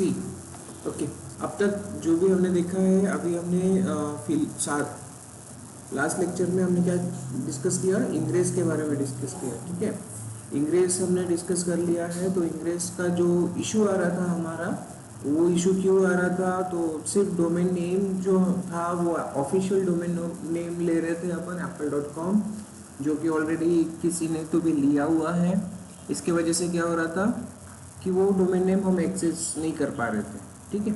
सी। Okay, अब तक जो भी हमने देखा है, अभी हमने लास्ट लेक्चर में हमने क्या डिस्कस किया, इंग्रेस के बारे में डिस्कस किया। ठीक है, इंग्रेस हमने डिस्कस कर लिया है। तो इंग्रेस का जो इशू आ रहा था हमारा, वो इशू क्यों आ रहा था, तो सिर्फ डोमेन नेम जो था वो ऑफिशियल डोमेन नेम ले रहे थे अपन apple.com, जो कि ऑलरेडी किसी ने तो भी लिया हुआ है। इसके वजह से क्या हो रहा था कि वो डोमेन नेम हम एक्सेस नहीं कर पा रहे थे। ठीक है,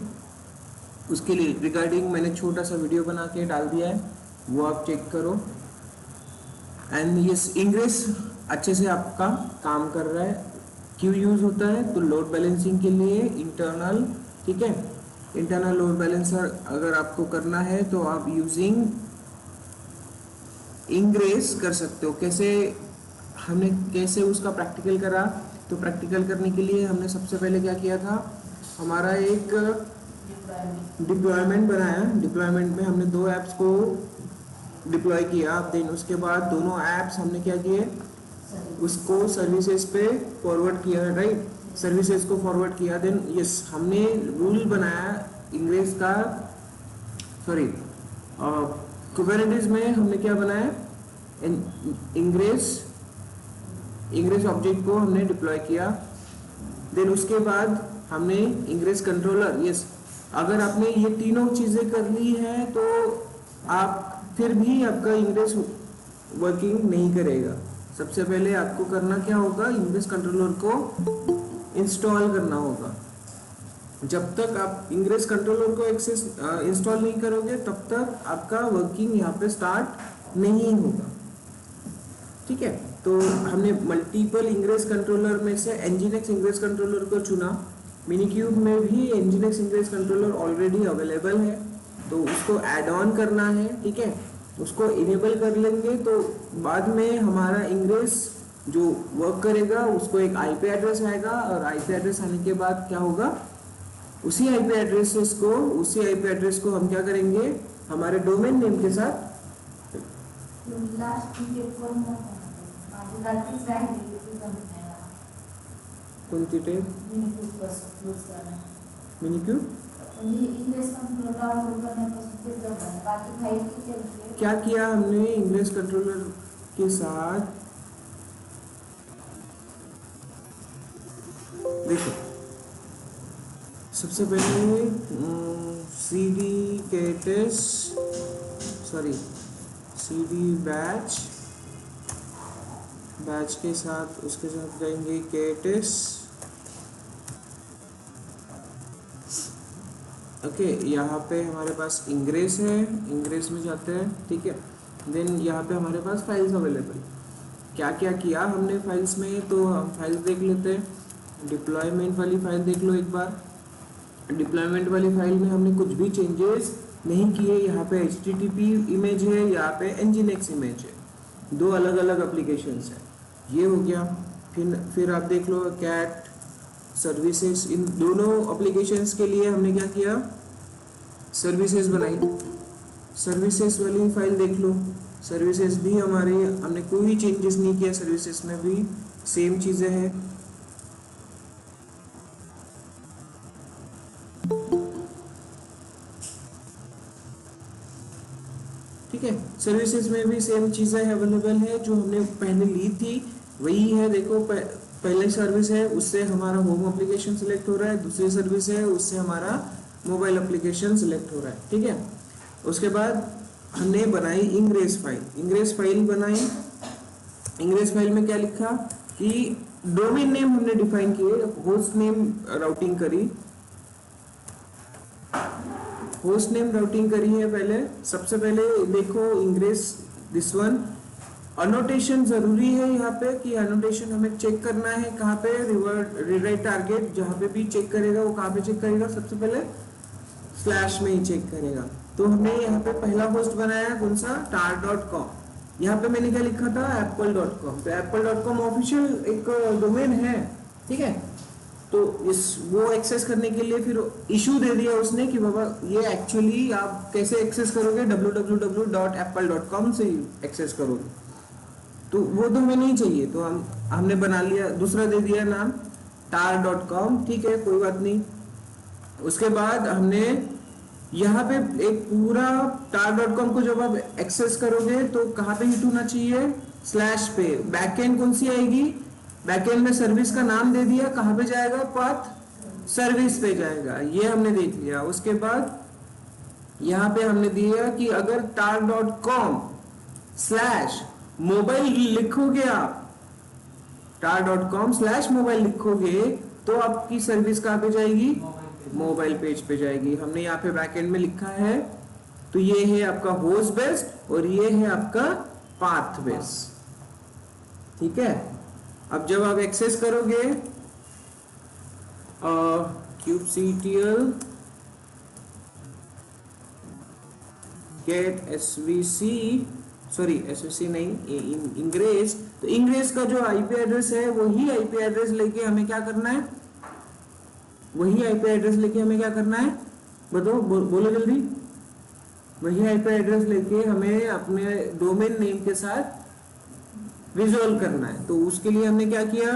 उसके लिए रिगार्डिंग मैंने छोटा सा वीडियो बना के डाल दिया है, वो आप चेक करो। एंड यस, इंग्रेस अच्छे से आपका काम कर रहा है। क्यों यूज़ होता है, तो लोड बैलेंसिंग के लिए इंटरनल। ठीक है, इंटरनल लोड बैलेंसर अगर आपको करना है तो आप यूजिंग इंग्रेस कर सकते हो। कैसे, हमने कैसे उसका प्रैक्टिकल करा, तो प्रैक्टिकल करने के लिए हमने सबसे पहले क्या किया था, हमारा एक डिप्लॉयमेंट बनाया। डिप्लॉयमेंट में हमने 2 ऐप्स को डिप्लॉय किया। देन उसके बाद दोनों ऐप्स हमने क्या किए, उसको सर्विसेज पे फॉरवर्ड किया। राइट, सर्विसेज को फॉरवर्ड किया। देन यस, हमने रूल बनाया इंग्रेस का, सॉरी कुबरनेटिस में हमने क्या बनाया, इंग्रेस ऑब्जेक्ट को हमने डिप्लॉय किया। देन उसके बाद हमने इंग्रेस कंट्रोलर, यस, अगर आपने ये तीनों चीजें कर ली है तो आप फिर भी आपका इंग्रेस वर्किंग नहीं करेगा। सबसे पहले आपको करना क्या होगा, इंग्रेस कंट्रोलर को इंस्टॉल करना होगा। जब तक आप इंग्रेस कंट्रोलर को इंस्टॉल नहीं करोगे तब तक आपका वर्किंग यहाँ पे स्टार्ट नहीं होगा। ठीक है, तो हमने मल्टीपल इंग्रेस कंट्रोलर में से एनजीनेक्स इंग्रेस कंट्रोलर को चुना। मिनीक्यूब में भी एनजीनेक्स इंग्रेस कंट्रोलर ऑलरेडी अवेलेबल है, तो उसको ऐड ऑन करना है। ठीक है, उसको इनेबल कर लेंगे तो बाद में हमारा इंग्रेस जो वर्क करेगा उसको एक आईपी एड्रेस आएगा, और आईपी एड्रेस आने के बाद क्या होगा, उसी आईपी एड्रेस को हम क्या करेंगे, हमारे डोमेन नेम के साथ कोणती टेप, मिनीक्यूब क्या किया हमने इंग्रेस कंट्रोलर के साथ, देखो सबसे पहले cd बैच के साथ, उसके साथ जाएंगे केटेस। ओके, यहाँ पे हमारे पास इंग्रेस है, इंग्रेस में जाते हैं। ठीक है, देन यहाँ पे हमारे पास फाइल्स अवेलेबल। क्या क्या किया हमने फाइल्स में, तो हम फाइल्स देख लेते हैं। डिप्लॉयमेंट वाली फाइल देख लो एक बार। डिप्लॉयमेंट वाली फाइल में हमने कुछ भी चेंजेस नहीं किए। यहाँ पे HTTP इमेज है, यहाँ पे nginx इमेज है, 2 अलग अलग एप्लीकेशंस है। ये हो गया। फिर आप देख लो कैट सर्विसेज, इन दोनों एप्लीकेशंस के लिए हमने क्या किया, सर्विसेज बनाई। सर्विसेज वाली फाइल देख लो, सर्विसेज भी हमने कोई चेंजेस नहीं किया, सर्विसेज में भी सेम चीजें हैं। ठीक है, सर्विसेज में भी सेम चीजें अवेलेबल है, जो हमने पहले ली थी वही है। देखो पहले सर्विस है उससे हमारा होम एप्लीकेशन सिलेक्ट हो रहा है, दूसरी सर्विस है उससे हमारा मोबाइल एप्लीकेशन सिलेक्ट हो रहा है। ठीक है, उसके बाद हमने बनाई इंग्रेस फाइल बनाई। इंग्रेस फाइल में क्या लिखा कि डोमेन नेम हमने डिफाइन किए, होस्ट नेम राउटिंग करी, होस्ट नेम राउटिंग करी है। पहले सबसे पहले देखो इंग्रेस दिस वन, अनोटेशन जरूरी है यहाँ पे कि अनोटेशन हमें चेक करना है कहाँ पे, रीराइट टारगेट जहाँ पे भी चेक करेगा वो कहाँ पे चेक करेगा, सबसे पहले स्लैश में ही चेक करेगा। तो हमने यहाँ पे पहला होस्ट बनाया कौन सा, tar.com। यहाँ पे मैंने क्या लिखा था, apple.com। तो apple.com ऑफिशियल एक डोमेन है। ठीक है, तो वो एक्सेस करने के लिए फिर इशू दे दिया उसने कि बाबा ये एक्चुअली आप कैसे एक्सेस करोगे, www.apple.com से एक्सेस करोगे, तो वो तो हमें नहीं चाहिए। तो हमने बना लिया, दूसरा दे दिया नाम tar.com। ठीक है, कोई बात नहीं। उसके बाद हमने यहाँ पे एक पूरा tar.com को जब आप एक्सेस करोगे तो कहाँ पे हिट होना चाहिए, स्लैश पे। बैकएंड कौन सी आएगी, बैकएंड में सर्विस का नाम दे दिया, कहाँ पे जाएगा, पाथ सर्विस पे जाएगा, ये हमने देख लिया। उसके बाद यहाँ पे हमने दिया कि अगर tar.com स्लैश मोबाइल लिखोगे, आप tar.com स्लैश मोबाइल लिखोगे तो आपकी सर्विस कहाँ पे जाएगी, मोबाइल पेज पे जाएगी। हमने यहाँ पे बैकएंड में लिखा है। तो ये है आपका होस्ट बेस्ड और ये है आपका पाथ बेस्ड, ठीक है। अब जब आप एक्सेस करोगे kubectl get svc, sorry svc नहीं, इंग्रेस, तो इंग्रेस का जो आईपी एड्रेस है वही आईपी एड्रेस लेके हमें क्या करना है, वही आईपी एड्रेस लेके हमें क्या करना है, बताओ, बोलो जल्दी। वही आईपी एड्रेस लेके हमें अपने डोमेन नेम के साथ रिजॉल्व करना है। तो उसके लिए हमने क्या किया,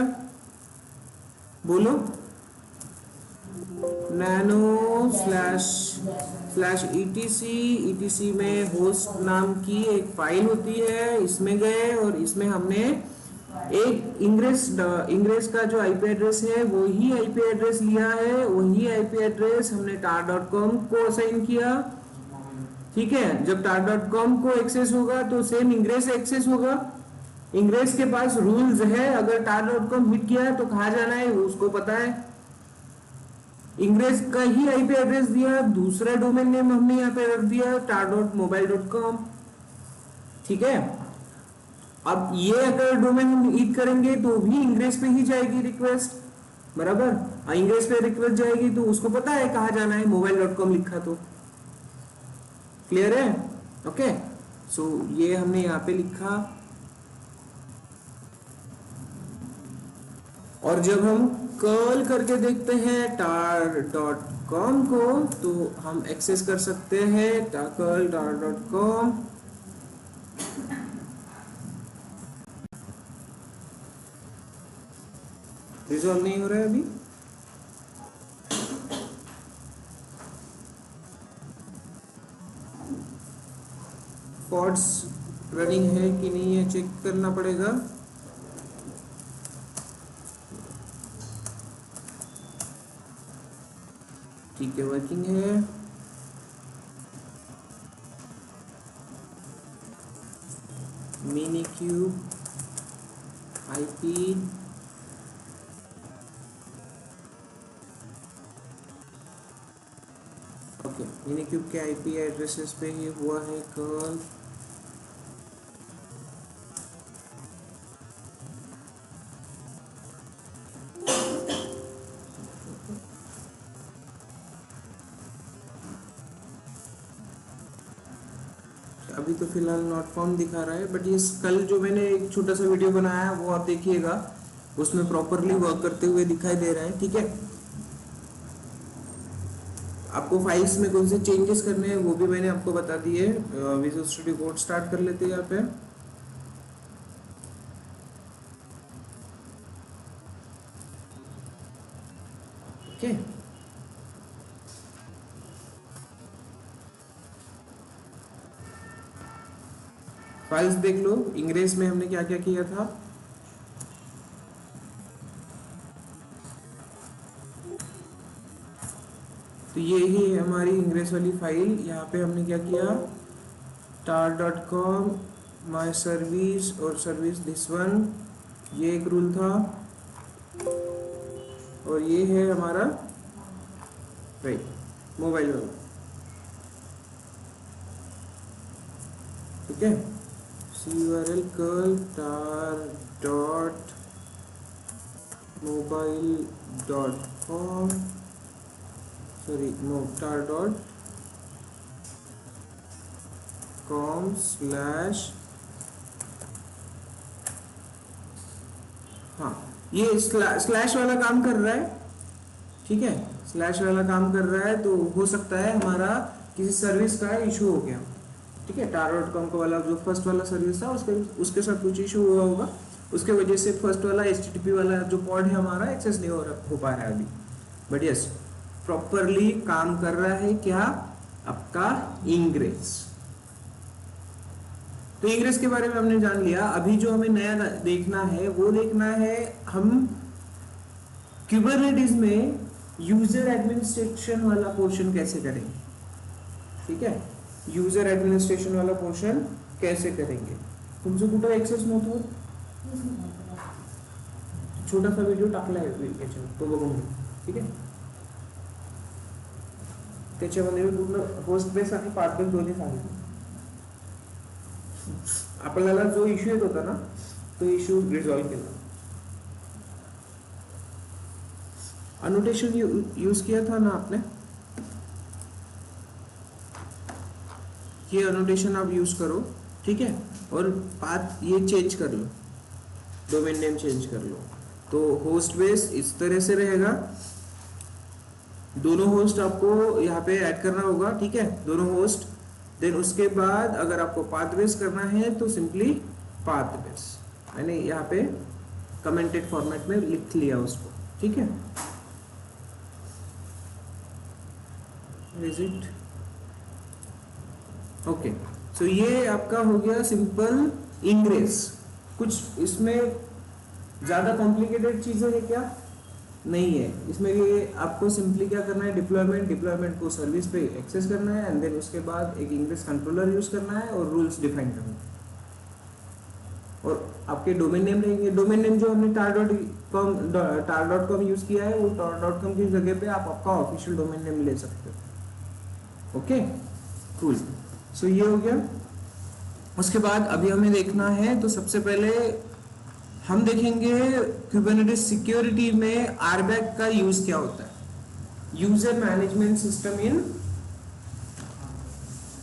बोलो, nano स्लैश etc में होस्ट नाम की एक फाइल होती है, इसमें गए और इसमें हमने एक इंग्रेस का जो आईपी एड्रेस है वही आईपी एड्रेस लिया है, वही आईपी एड्रेस हमने tar.com को असाइन किया, ठीक है। जब tar.com को एक्सेस होगा तो सेम इंग्रेस एक्सेस होगा। इंग्रेस के पास रूल्स है, अगर tar.com हिट किया तो कहाँ जाना है उसको पता है। इंग्रेस का ही आईपी एड्रेस दिया, दूसरा डोमेन नेम हमने यहाँ पे रख दिया tar.mobile.com, ठीक है। अब ये अगर डोमेन हम हिट करेंगे तो भी इंग्रेस पे ही जाएगी रिक्वेस्ट, बराबर। इंग्रेस पे रिक्वेस्ट जाएगी तो उसको पता है कहाँ जाना है, mobile.com लिखा तो, क्लियर है, ओके। सो ये हमने यहाँ पे लिखा। और जब हम कर्ल करके देखते हैं tar.com को तो हम एक्सेस कर सकते हैं कर्ल tar.com, रिजॉल्व नहीं हो रहा है अभी, कॉड्स रनिंग है कि नहीं है चेक करना पड़ेगा। ठीक है, वर्किंग है। मिनिक्यूब आईपी ओके, मिनिक्यूब के आईपी एड्रेसेस पे ही हुआ है कर्ल। अभी तो फिलहाल नॉट फाउंड दिखा रहा है, बट ये कल जो मैंने एक छोटा सा वीडियो बनाया है वो आप देखिएगा, उसमें प्रॉपरली वर्क करते हुए दिखाई दे रहा है, ठीक है। आपको फाइल्स में कौन से चेंजेस करने हैं वो भी मैंने आपको बता दिए। विजुअल स्टूडियो कोड स्टार्ट कर लेते हैं यहाँ पे। ओके, फाइल्स देख लो। इंग्रेस में हमने क्या क्या किया था, तो ये ही हमारी इंग्रेस वाली फाइल। यहाँ पे हमने क्या किया, tar.com माई सर्विस और सर्विस दिस वन, ये एक रूल था। और ये है हमारा राइट मोबाइल वाला, ठीक है। curl curl tar.mobile.com sorry no tar.com slash, हाँ ये स्लैश वाला काम कर रहा है, ठीक है। स्लैश वाला काम कर रहा है तो हो सकता है हमारा किसी सर्विस का इशू हो गया, ठीक है। tar.com का वाला जो फर्स्ट वाला सर्विस था उसके साथ कुछ इशू हुआ होगा, उसके वजह से फर्स्ट वाला HTTP वाला जो पॉड है हमारा एक्सेस नहीं हो पा रहा है अभी, बट यस प्रॉपरली काम कर रहा है क्या आपका इंग्रेस। तो इंग्रेस के बारे में हमने जान लिया। अभी जो हमें नया देखना है वो देखना है हम कुबरनेटिस में यूजर एडमिनिस्ट्रेशन वाला पोर्शन कैसे करेंगे। ठीक है, यूजर एडमिनिस्ट्रेशन वाला पोर्शन कैसे करेंगे। तुमचं कुठं एक्सेस नव्हतं, छोटासा व्हिडिओ टाकला आहे याच्यावर, तो बघून घे. ठीक आहे, त्याच्यामध्ये मी पूर्ण होस्ट बेस आणि पार्ट बेस दोन्ही सांगितलं. आपल्याला जो इश्यू येत होता ना तो इश्यू रिझॉल्व केला. अनोटेशन यूज किया था ना आपने, ये अनोटेशन आप यूज करो. ठीक है, और पाथ ये चेंज कर लो, डोमेन नेम चेंज कर लो. तो होस्ट बेस इस तरह से रहेगा, दोनों होस्ट आपको यहाँ पे ऐड करना होगा. ठीक है, दोनों होस्ट. देन उसके बाद अगर आपको पाथ बेस करना है तो सिंपली पाथ बेस, मैंने यहाँ पे कमेंटेड फॉर्मेट में लिख लिया उसको. ठीक है, विजिट. ओके, सो ये आपका हो गया सिंपल इंग्रेस. कुछ इसमें ज्यादा कॉम्प्लिकेटेड चीजें है क्या? नहीं है. इसमें ये आपको सिंपली क्या करना है, डिप्लॉयमेंट को सर्विस पे एक्सेस करना है एंड देन उसके बाद एक इंग्रेस कंट्रोलर यूज करना है और रूल्स डिफाइन करना है. और आपके डोमेन नेम रहेंगे. डोमेन नेम जो हमने tar.com यूज किया है वो tar.com की जगह पे आप आपका ऑफिशियल डोमेन नेम ले सकते हो. Okay, cool. सो ये हो गया. उसके बाद अभी हमें देखना है, तो सबसे पहले हम देखेंगे कुबरनेटिस सिक्योरिटी में आरबैक का यूज क्या होता है. User management system in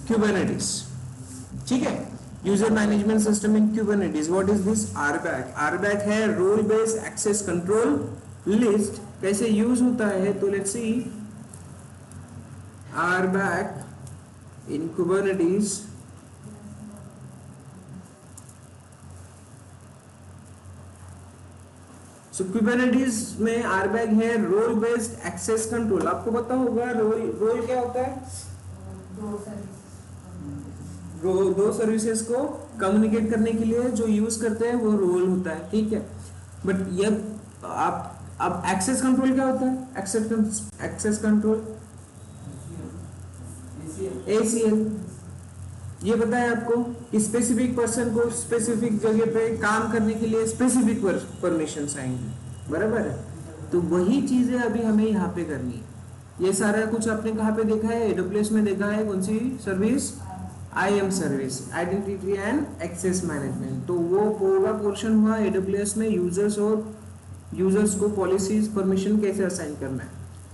Kubernetes. ठीक है, user management system in Kubernetes. What is this RBAC? RBAC है role based access control list. कैसे यूज होता है, तो let's see. RBAC in Kubernetes. So Kubernetes में आरबैक है रोल बेस्ड एक्सेस कंट्रोल. आपको पता होगा रोल क्या होता है? दो सर्विसेज को कम्युनिकेट करने के लिए जो यूज करते हैं वो रोल होता है. ठीक है, बट ये आप अब एक्सेस कंट्रोल क्या होता है? Access control ACL. ये पता है आपको कि स्पेसिफिक पर्सन को स्पेसिफिक जगह पे काम करने के लिए स्पेसिफिक परमिशंस आएंगी. बराबर है, तो वही चीजें अभी हमें यहाँ पे करनी है. ये सारा कुछ आपने कहाँ पे देखा है? AWS में देखा है. कौन सी service? IAM service, identity and access management. तो वो पूरा पोर्शन हुआ AWS में यूजर्स को पॉलिसीज परमिशन कैसे असाइन करना है.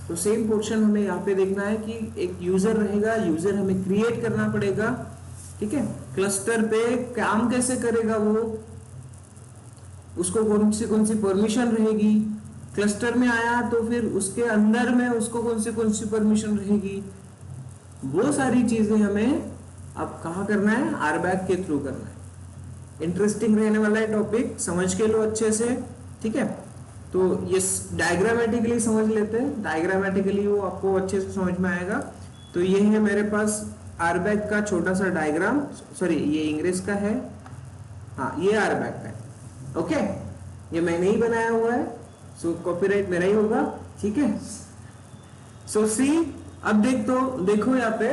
तो सेम पोर्शन हमें यहाँ पे देखना है कि एक यूजर रहेगा, यूजर हमें क्रिएट करना पड़ेगा. ठीक है, क्लस्टर पे काम कैसे करेगा वो, उसको कौन सी परमिशन रहेगी. क्लस्टर में आया तो फिर उसके अंदर में उसको कौन सी परमिशन रहेगी. वो सारी चीजें हमें अब कहाँ करना है? आरबैक के थ्रू करना है. इंटरेस्टिंग रहने वाला है टॉपिक, समझ के लो अच्छे से. ठीक है, तो ये डायग्रामेटिकली समझ लेते हैं. डायग्रामेटिकली वो आपको अच्छे से समझ में आएगा. तो ये है मेरे पास आरबैक का छोटा सा डायग्राम. सॉरी, ये इंग्रेस का है. हाँ, ये आरबैक का है. ओके, ये मैंने ही बनाया हुआ है, सो कॉपीराइट मेरा ही होगा. ठीक है, सो सी. अब देखो यहाँ पे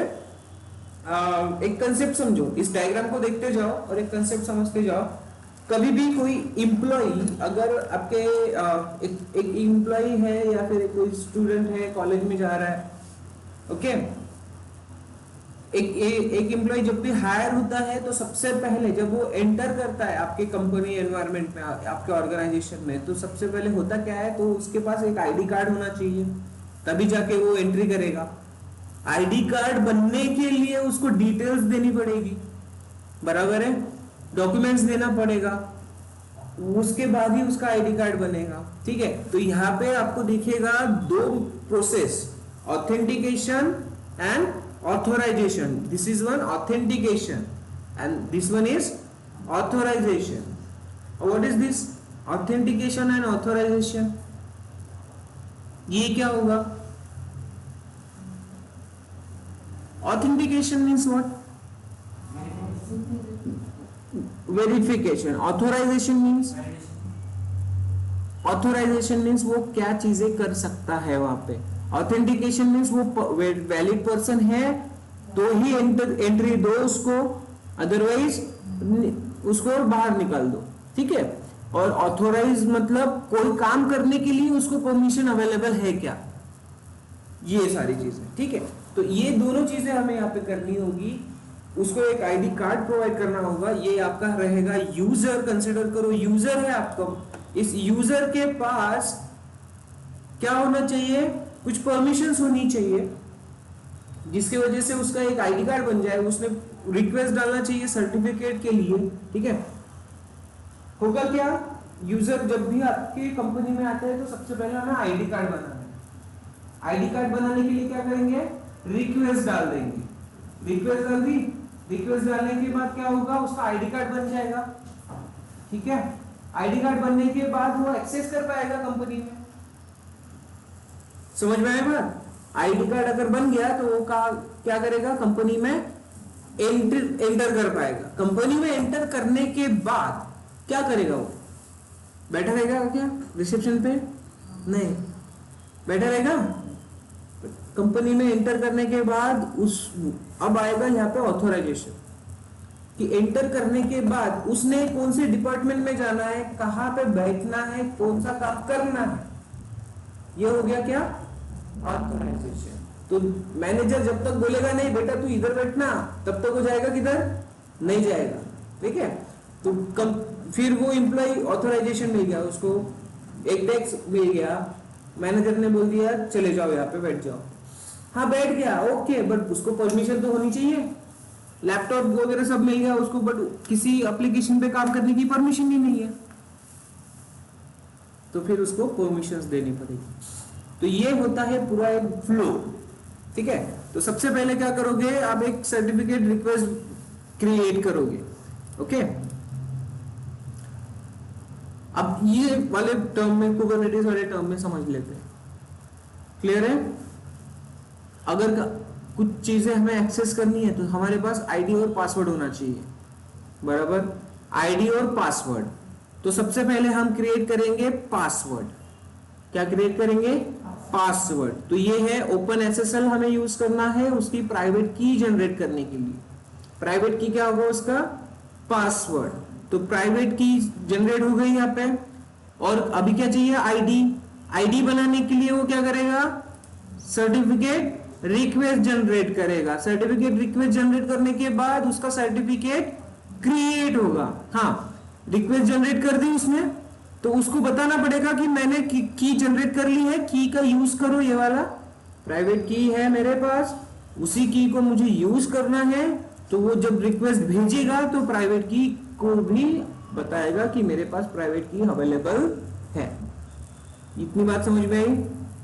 एक कंसेप्ट समझो. इस डायग्राम को देखते जाओ और एक कंसेप्ट समझते जाओ. कभी भी कोई एम्प्लॉई, अगर आपके एक एम्प्लॉई है या फिर कोई स्टूडेंट है, कॉलेज में जा रहा है. ओके, एक एम्प्लॉय जब भी हायर होता है तो सबसे पहले जब वो एंटर करता है आपके कंपनी एनवायरनमेंट में, आपके ऑर्गेनाइजेशन में, तो सबसे पहले होता क्या है, तो उसके पास एक आईडी कार्ड होना चाहिए, तभी जाके वो एंट्री करेगा. आईडी कार्ड बनने के लिए उसको डिटेल्स देनी पड़ेगी. बराबर है, डॉक्यूमेंट्स देना पड़ेगा, उसके बाद ही उसका आईडी कार्ड बनेगा. ठीक है, तो यहाँ पे आपको दिखेगा दो process, authentication and authorization. This is one authentication and this one is authorization. What is this authentication and authorization? ये क्या होगा? Authentication means what? Verification. Authorization means? Authorization means वो क्या चीजें कर सकता है वहां पे। ऑथेंटिकेशन मीन्स वो वैलिड पर्सन है तो ही एंट्री दो उसको, अदरवाइज उसको बाहर निकाल दो, ठीक है। और ऑथोराइज मतलब कोई काम करने के लिए उसको परमिशन अवेलेबल है क्या, ये सारी चीजें, ठीक है। तो ये दोनों चीजें हमें यहाँ पे करनी होगी। उसको एक आईडी कार्ड प्रोवाइड करना होगा, ये आपका रहेगा यूजर। कंसिडर करो यूजर है आपका, इस यूजर के पास क्या होना चाहिए, कुछ परमिशंस होनी चाहिए जिसकी वजह से उसका एक आईडी कार्ड बन जाए। उसने रिक्वेस्ट डालना चाहिए सर्टिफिकेट के लिए, ठीक है। होगा क्या, यूजर जब भी आपकी कंपनी में आता है तो सबसे पहले हमें आईडी कार्ड बनाना है। आईडी कार्ड बनाने के लिए क्या करेंगे, रिक्वेस्ट डाल देंगे। रिक्वेस्ट डाल दी, रिक्वेस्ट डालने के बाद क्या होगा, उसका आईडी कार्ड बन जाएगा, ठीक है। आईडी कार्ड बनने के बाद वो एक्सेस कर पाएगा कंपनी में। समझ में आया बात? आईडी कार्ड अगर बन गया तो वो क्या करेगा, कंपनी में एंटर कर पाएगा। कंपनी में एंटर करने के बाद क्या करेगा, वो बैठा रहेगा क्या रिसेप्शन पे? नहीं, बैठा रहेगा। कंपनी में एंटर करने के बाद अब आएगा यहाँ पे ऑथोराइजेशन, कि एंटर करने के बाद उसने कौन से डिपार्टमेंट में जाना है, कहां पे बैठना है, कौन सा काम करना है, ये हो गया क्या, ऑथोराइजेशन। तो मैनेजर जब तक बोलेगा नहीं बेटा तू इधर बैठना, तब तक वो जाएगा किधर, नहीं जाएगा, ठीक है। तो फिर वो एम्प्लॉय ऑथोराइजेशन मिल गया उसको, एक टैक्स मिल गया, मैनेजर ने बोल दिया चले जाओ यहाँ पे बैठ जाओ, हाँ बैठ गया, ओके, बट उसको परमिशन तो होनी चाहिए। लैपटॉप वगैरह सब मिल गया उसको, बट किसी एप्लीकेशन पे काम करने की परमिशन ही नहीं है, तो फिर उसको परमिशंस देनी पड़ेगी। तो ये होता है पूरा एक फ्लो, ठीक है। तो सबसे पहले क्या करोगे, आप एक सर्टिफिकेट रिक्वेस्ट क्रिएट करोगे, ओके। अब ये वाले टर्म में, कुबरनेटिस वाले टर्म में समझ लेते हैं, क्लियर है। अगर कुछ चीजें हमें एक्सेस करनी है तो हमारे पास आईडी और पासवर्ड होना चाहिए, बराबर, आईडी और पासवर्ड। तो सबसे पहले हम क्रिएट करेंगे पासवर्ड। क्या क्रिएट करेंगे, पासवर्ड। तो ये है ओपन एसएसएल हमें यूज करना है उसकी प्राइवेट की जनरेट करने के लिए। प्राइवेट की क्या होगा उसका, पासवर्ड। तो प्राइवेट की जनरेट हो गई यहाँ पे, और अभी क्या चाहिए, आईडी। आईडी बनाने के लिए वो क्या करेगा, सर्टिफिकेट रिक्वेस्ट जनरेट करेगा। सर्टिफिकेट रिक्वेस्ट जनरेट करने के बाद उसका सर्टिफिकेट क्रिएट होगा। हाँ, रिक्वेस्ट जनरेट कर दी उसने, तो उसको बताना पड़ेगा कि मैंने की जनरेट कर ली है, की का यूज करो, ये वाला प्राइवेट की है मेरे पास, उसी की को मुझे यूज करना है। तो वो जब रिक्वेस्ट भेजेगा तो प्राइवेट की को भी बताएगा कि मेरे पास प्राइवेट की अवेलेबल है। इतनी बात समझ में आई,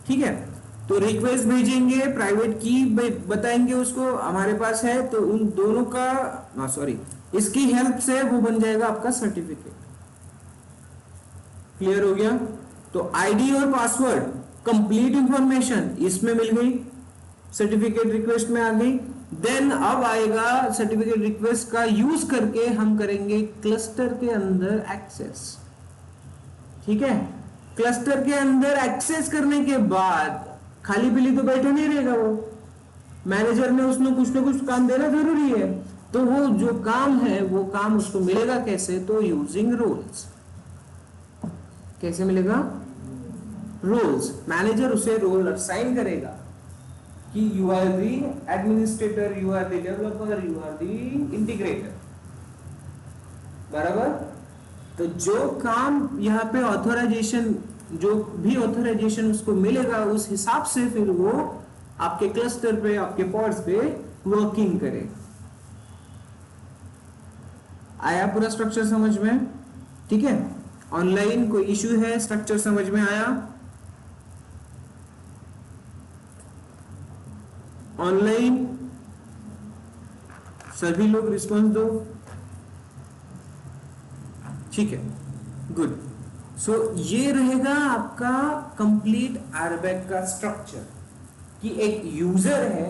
ठीक है। तो रिक्वेस्ट भेजेंगे, प्राइवेट की बताएंगे उसको हमारे पास है, तो उन दोनों का इसकी हेल्प से वो बन जाएगा आपका सर्टिफिकेट। क्लियर हो गया। तो आईडी और पासवर्ड, कंप्लीट इंफॉर्मेशन इसमें मिल गई, सर्टिफिकेट रिक्वेस्ट में आ गई। देन अब आएगा सर्टिफिकेट रिक्वेस्ट का यूज करके हम करेंगे क्लस्टर के अंदर एक्सेस, ठीक है। क्लस्टर के अंदर एक्सेस करने के बाद खाली पीली तो बैठे नहीं रहेगा वो, मैनेजर ने उसने कुछ ना कुछ काम देना जरूरी है। तो वो जो काम है वो काम उसको मिलेगा कैसे, तो यूजिंग रोल्स। कैसे मिलेगा, रोल्स। मैनेजर उसे रोल असाइन करेगा कि you are the administrator, you are the developer, you are the integrator, बराबर। तो जो काम यहाँ पे ऑथराइजेशन, जो भी ऑथराइजेशन उसको मिलेगा उस हिसाब से फिर वो आपके क्लस्टर पे, आपके पॉड्स पे वर्किंग करेगा। आया पूरा स्ट्रक्चर समझ में, ठीक है। ऑनलाइन कोई इश्यू है, स्ट्रक्चर समझ में आया। ऑनलाइन सभी लोग रिस्पॉन्स दो, ठीक है, गुड। सो ये रहेगा आपका कंप्लीट आरबैक का स्ट्रक्चर, कि एक यूजर है,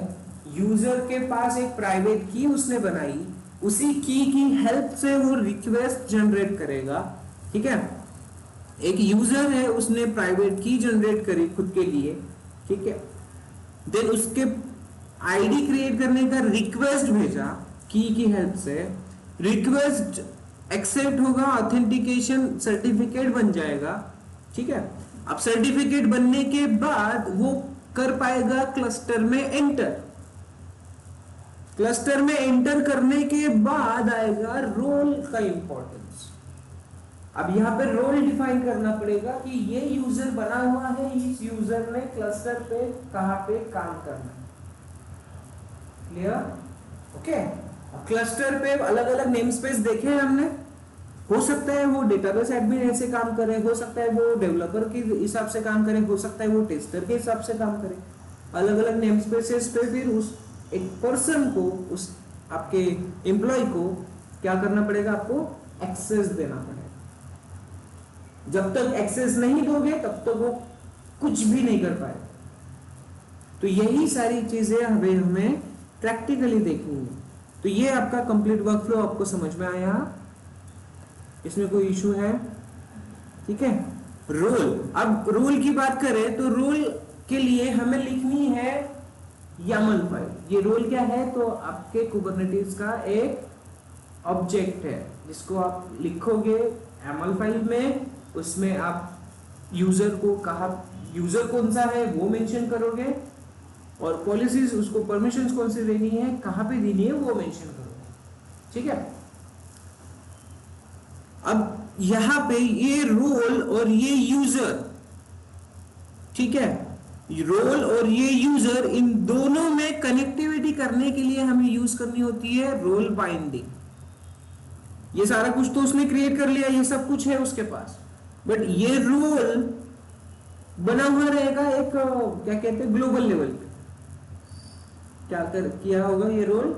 यूजर के पास एक प्राइवेट की उसने बनाई, उसी की हेल्प से वो रिक्वेस्ट जनरेट करेगा। ठीक है, एक यूजर है उसने प्राइवेट की जनरेट करी खुद के लिए। ठीक है, देन उसके आईडी क्रिएट करने का रिक्वेस्ट भेजा की हेल्प से, रिक्वेस्ट एक्सेप्ट होगा, ऑथेंटिकेशन सर्टिफिकेट बन जाएगा। ठीक है, अब सर्टिफिकेट बनने के बाद वो कर पाएगा क्लस्टर में एंटर। क्लस्टर में एंटर करने के बाद आएगा रोल का इंपॉर्टेंस। अब यहां पे रोल डिफाइन करना पड़ेगा कि ये यूजर बना हुआ है, इस यूजर ने क्लस्टर पे कहां पे काम करना है। क्लियर? ओके, क्लस्टर पे अलग अलग नेम स्पेस देखे हैं हमने। हो सकता है वो डेटाबेस एडमिन ऐसे काम करे, हो सकता है वो डेवलपर के हिसाब से काम करे, हो सकता है वो टेस्टर के हिसाब से काम करे। अलग अलग नेम स्पेसेस पे फिर उस एक पर्सन को, उस आपके एम्प्लॉय को क्या करना पड़ेगा, आपको एक्सेस देना पड़ेगा। जब तक एक्सेस नहीं दोगे तब तक वो कुछ भी नहीं कर पाएगा। तो यही सारी चीजें हमें प्रैक्टिकली देखनी है। तो ये आपका कंप्लीट वर्कफ्लो आपको समझ में आया? इसमें कोई इशू है? ठीक है, रोल। अब रोल की बात करें तो रोल के लिए हमें लिखनी है YAML फाइल। ये रोल क्या है? तो आपके कुबरनेटिस का एक ऑब्जेक्ट है जिसको आप लिखोगे YAML फाइल में। उसमें आप यूजर को कहा, यूजर कौन सा है वो मेंशन करोगे, और पॉलिसीज, उसको परमिशंस कौन सी देनी है, कहां पे देनी है, वो मेंशन करोगे। ठीक है, अब यहां पे ये रोल और ये यूजर, ठीक है, रोल और ये यूजर, इन दोनों में कनेक्टिविटी करने के लिए हमें यूज करनी होती है रोल बाइंडिंग। ये सारा कुछ तो उसने क्रिएट कर लिया, ये सब कुछ है उसके पास, बट ये रोल बना हुआ रहेगा एक क्या कहते हैं ग्लोबल लेवल पे। क्या किया होगा, ये रोल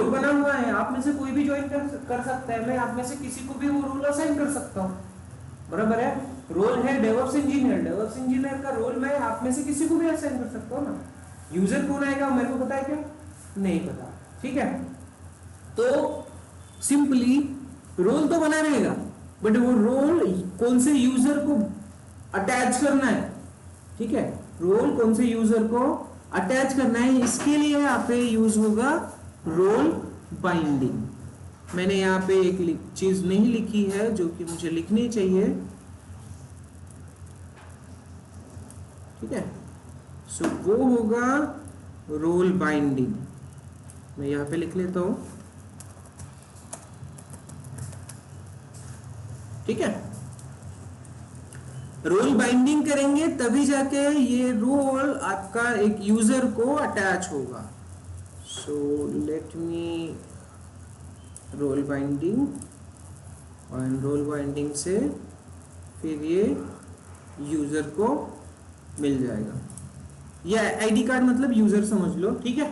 बना हुआ है, आप में से कोई भी ज्वाइन कर सकता है। मैं आप में से किसी को भी वो रोल असाइन कर सकता हूं, बराबर है। रोल है डेवऑप्स इंजीनियर, डेवऑप्स इंजीनियर का रोल मैं आप में से किसी को भी असाइन कर सकता हूं ना। यूजर कौन आएगा मेरे को पता है क्या? नहीं पता। ठीक है, तो सिंपली रोल तो बना रहेगा, बट वो रोल कौन से यूजर को अटैच करना है। ठीक है, रोल कौन से यूजर को अटैच करना है, इसके लिए यहाँ पे यूज होगा रोल बाइंडिंग। मैंने यहाँ पे एक चीज नहीं लिखी है जो कि मुझे लिखनी चाहिए। ठीक है, सो वो होगा रोल बाइंडिंग। मैं यहाँ पे लिख लेता हूं। ठीक है, रोल बाइंडिंग करेंगे तभी जाके ये रोल आपका एक यूजर को अटैच होगा। So let me role binding, और रोल बाइंडिंग से फिर ये यूजर को मिल जाएगा। ये आईडी कार्ड मतलब यूजर समझ लो। ठीक है,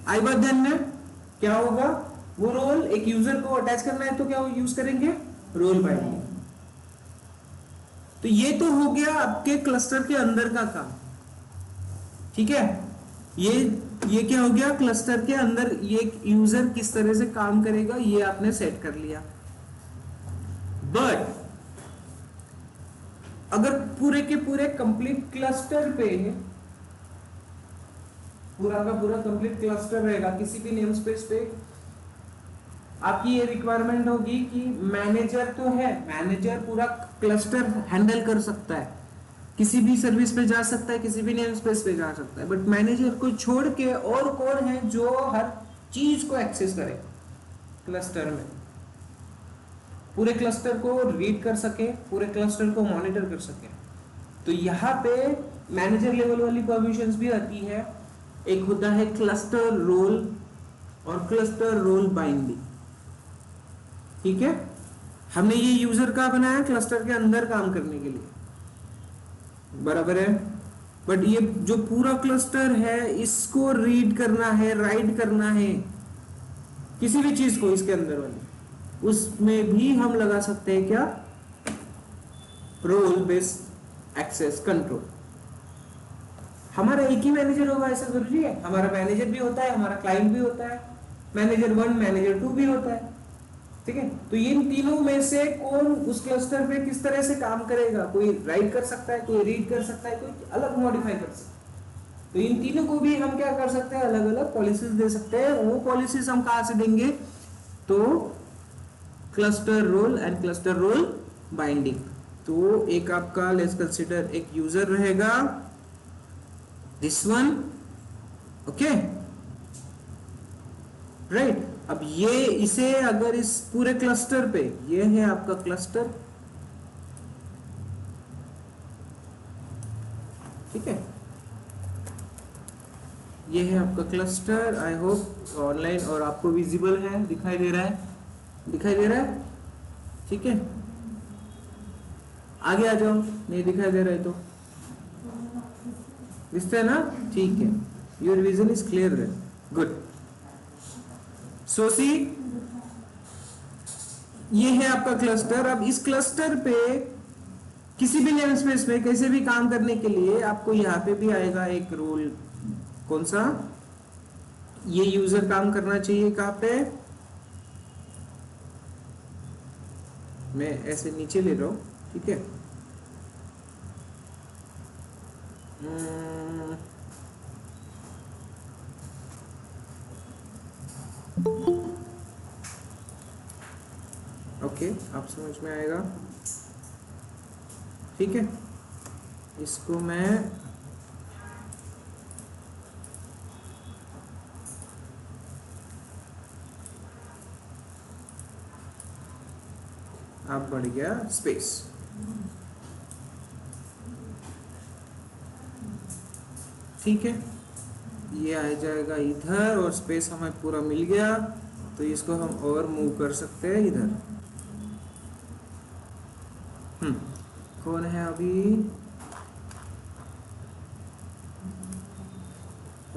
आई बात ध्यान में? क्या होगा, वो रोल एक यूजर को अटैच करना है तो क्या यूज करेंगे, रोल बाइंडिंग। तो ये तो हो गया आपके क्लस्टर के अंदर का काम। ठीक है, ये क्या हो गया, क्लस्टर के अंदर ये यूजर किस तरह से काम करेगा ये आपने सेट कर लिया। बट अगर पूरे के पूरे कंप्लीट क्लस्टर पे, पूरा का पूरा कंप्लीट क्लस्टर रहेगा, किसी भी नेम स्पेस पे आपकी ये रिक्वायरमेंट होगी कि मैनेजर तो है, मैनेजर पूरा क्लस्टर हैंडल कर सकता है, किसी भी सर्विस पे जा सकता है, किसी भी नेम स्पेस पे जा सकता है, बट मैनेजर को छोड़ के और कौन है जो हर चीज को एक्सेस करे क्लस्टर में, पूरे क्लस्टर को रीड कर सके, पूरे क्लस्टर को मॉनिटर कर सके। तो यहाँ पे मैनेजर लेवल वाली परमिशंस भी आती है। एक होता है क्लस्टर रोल और क्लस्टर रोल बाइंडिंग। ठीक है, हमने ये यूजर का बनाया क्लस्टर के अंदर काम करने के लिए, बराबर है। बट ये जो पूरा क्लस्टर है इसको रीड करना है, राइट करना है, किसी भी चीज को इसके अंदर वाली, उसमें भी हम लगा सकते हैं क्या, रोल बेस्ड एक्सेस कंट्रोल। हमारा एक ही मैनेजर होगा ऐसा जरूरी है? हमारा मैनेजर भी होता है, हमारा क्लाइंट भी होता है, मैनेजर 1 मैनेजर 2 भी होता है, ठीक है। तो इन तीनों में से कौन उस क्लस्टर पे किस तरह से काम करेगा? कोई राइट कर सकता है, कोई रीड कर सकता है, कोई अलग मॉडिफाई कर सकता है। तो इन तीनों को भी हम क्या कर सकते हैं, अलग अलग पॉलिसीज दे सकते हैं। वो पॉलिसीज हम कहां से देंगे? तो cluster role and cluster role binding. तो एक आपका लेट्स कंसीडर एक यूजर रहेगा, दिस वन, ओके राइट। अब ये इसे अगर इस पूरे क्लस्टर पे, ये है आपका क्लस्टर, ठीक है, ये है आपका क्लस्टर। आई होप ऑनलाइन और आपको विजिबल है, दिखाई दे रहा है, दिखाई दे रहा है, ठीक है। आगे आ जाओ, नहीं दिखाई दे रहा है तो दिखता है ना, ठीक है, योर विजन इज क्लियर है, गुड। सो सी, ये है आपका क्लस्टर। अब इस क्लस्टर पे किसी भी नेम स्पेस में कैसे भी काम करने के लिए आपको यहाँ पे भी आएगा एक रोल, कौन सा? ये यूजर काम करना चाहिए कहां पे? मैं ऐसे नीचे ले रहा हूं, ठीक है। ओके, आप समझ में आएगा, ठीक है। इसको मैं आप बढ़ गया स्पेस, ठीक है। ये आ जाएगा इधर और स्पेस हमें पूरा मिल गया, तो इसको हम और मूव कर सकते हैं इधर। कौन है अभी?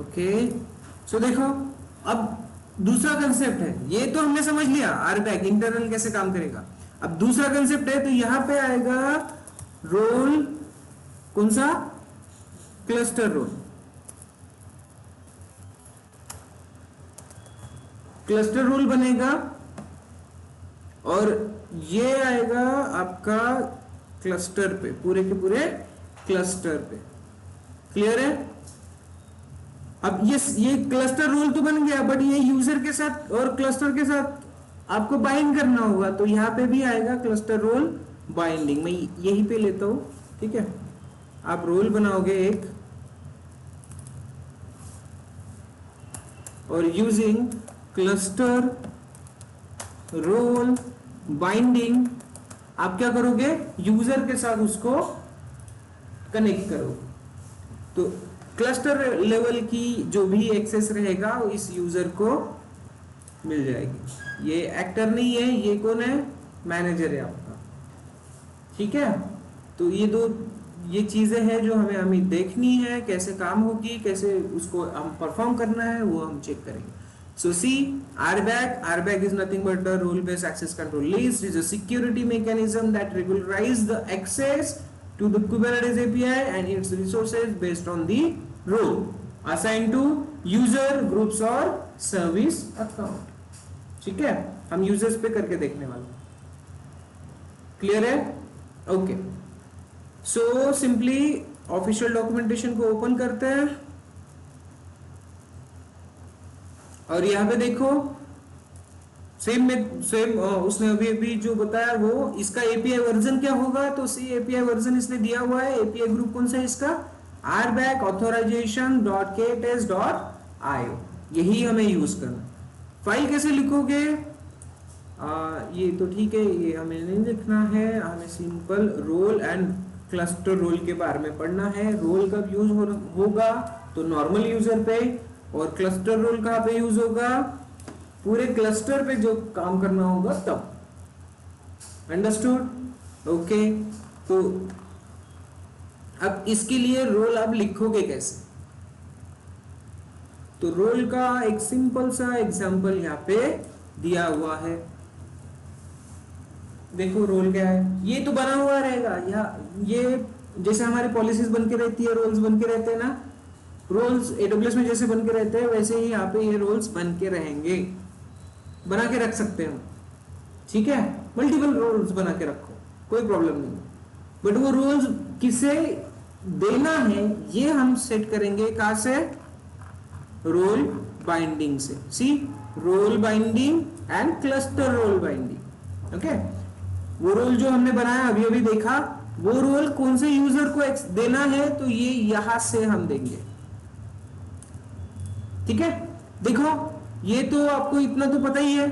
ओके, सो देखो, अब दूसरा कंसेप्ट है, ये तो हमने समझ लिया आरबैक इंटरनल कैसे काम करेगा। अब दूसरा कंसेप्ट है, तो यहां पे आएगा रोल, कौन सा? Cluster role. क्लस्टर रोल बनेगा और ये आएगा आपका क्लस्टर पे, पूरे के पूरे क्लस्टर पे, क्लियर है? अब ये क्लस्टर रोल तो बन गया, बट ये यूजर के साथ और क्लस्टर के साथ आपको बाइंड करना होगा, तो यहां पे भी आएगा क्लस्टर रोल बाइंडिंग। मैं यहीं पे लेता हूं, ठीक है। आप रोल बनाओगे एक, और यूजिंग क्लस्टर रोल बाइंडिंग आप क्या करोगे? यूजर के साथ उसको कनेक्ट करोगे, तो क्लस्टर लेवल की जो भी एक्सेस रहेगा वो इस यूजर को मिल जाएगी। ये एक्टर नहीं है, ये कौन है? मैनेजर है आपका, ठीक है। तो ये चीजें हैं जो हमें देखनी है, कैसे काम होगी, कैसे उसको हम परफॉर्म करना है, वो हम चेक करेंगे। So see, RBAC is nothing but the role-based access control list. It is a security mechanism that regularizes the access to the Kubernetes API and its resources based on the role assigned to user groups or service account. ठीक है, हम users पे करके देखने वाले, clear है? Okay, so simply official documentation को open करते हैं और यहाँ पे देखो सेम उसने अभी जो बताया वो इसका एपीआई वर्जन क्या होगा, तो सी एपीआई वर्जन इसने दिया हुआ है। एपीआई ग्रुप कौन सा है इसका? RBAC authorization.kts.io, यही हमें यूज करना। फाइल कैसे लिखोगे? ये तो ठीक है, ये हमें नहीं लिखना है, हमें simple role and cluster role के बारे में पढ़ना है। रोल कब यूज होगा? तो नॉर्मल यूजर पे, और क्लस्टर रोल कहां पे यूज होगा? पूरे क्लस्टर पे जो काम करना होगा तब। अंडरस्टूड? ओके, तो अब इसके लिए रोल आप लिखोगे कैसे? तो रोल का एक सिंपल सा एग्जांपल यहाँ पे दिया हुआ है। देखो रोल क्या है, ये तो बना हुआ रहेगा, ये जैसे हमारी पॉलिसीज बन के रहती है, रोल्स बन के रहते हैं ना, रोल्स AWS में जैसे बन के रहते हैं वैसे ही यहाँ पे ये रोल्स बन के रहेंगे, बना के रख सकते हैं, ठीक है, मल्टीपल रोल्स बना के रखो, कोई प्रॉब्लम नहीं। बट वो रोल्स किसे देना है ये हम सेट करेंगे कहां से, रोल बाइंडिंग से। See, role binding and cluster role binding. Okay, वो रोल जो हमने बनाया अभी अभी देखा, वो रोल कौन से यूजर को देना है, तो ये यहां से हम देंगे, ठीक है। देखो ये तो आपको इतना तो पता ही है,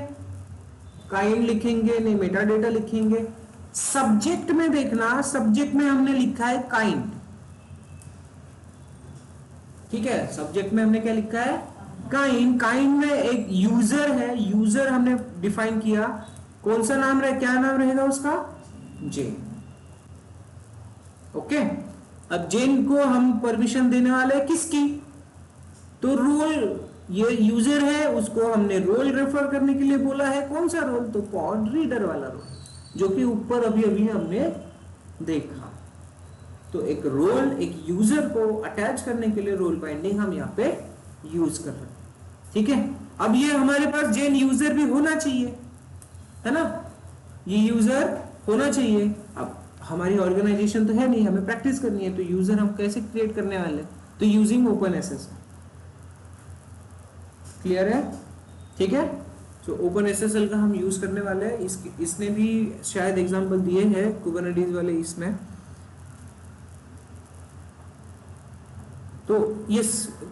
काइंड लिखेंगे नहीं, मेटा डेटा लिखेंगे। सब्जेक्ट में देखना, सब्जेक्ट में हमने लिखा है काइंड, ठीक है, सब्जेक्ट में हमने क्या लिखा है, काइंड। काइंड में एक यूजर है, यूजर हमने डिफाइन किया, कौन सा नाम रहे, क्या नाम रहेगा उसका, जेन। ओके, अब जेन को हम परमिशन देने वाले हैं किसकी, तो रोल, ये यूजर है उसको हमने रोल रेफर करने के लिए बोला है, कौन सा रोल, तो पॉड रीडर वाला रोल, जो कि ऊपर अभी अभी हमने देखा। तो एक रोल, एक यूजर को अटैच करने के लिए रोल बाइंडिंग हम यहाँ पे यूज कर रहे हैं, ठीक है। अब ये हमारे पास जेन यूजर भी होना चाहिए, है ना, ये यूजर होना चाहिए। अब हमारी ऑर्गेनाइजेशन तो है नहीं, हमें प्रैक्टिस करनी है, तो यूजर हम कैसे क्रिएट करने वाले, तो यूजिंग ओपनएसएसएल। क्लियर है, ठीक है। तो ओपनएसएसएल का हम यूज करने वाले हैं, इसने भी शायद एग्जांपल दिए हैं कुबरनेटिस वाले इसमें। तो ये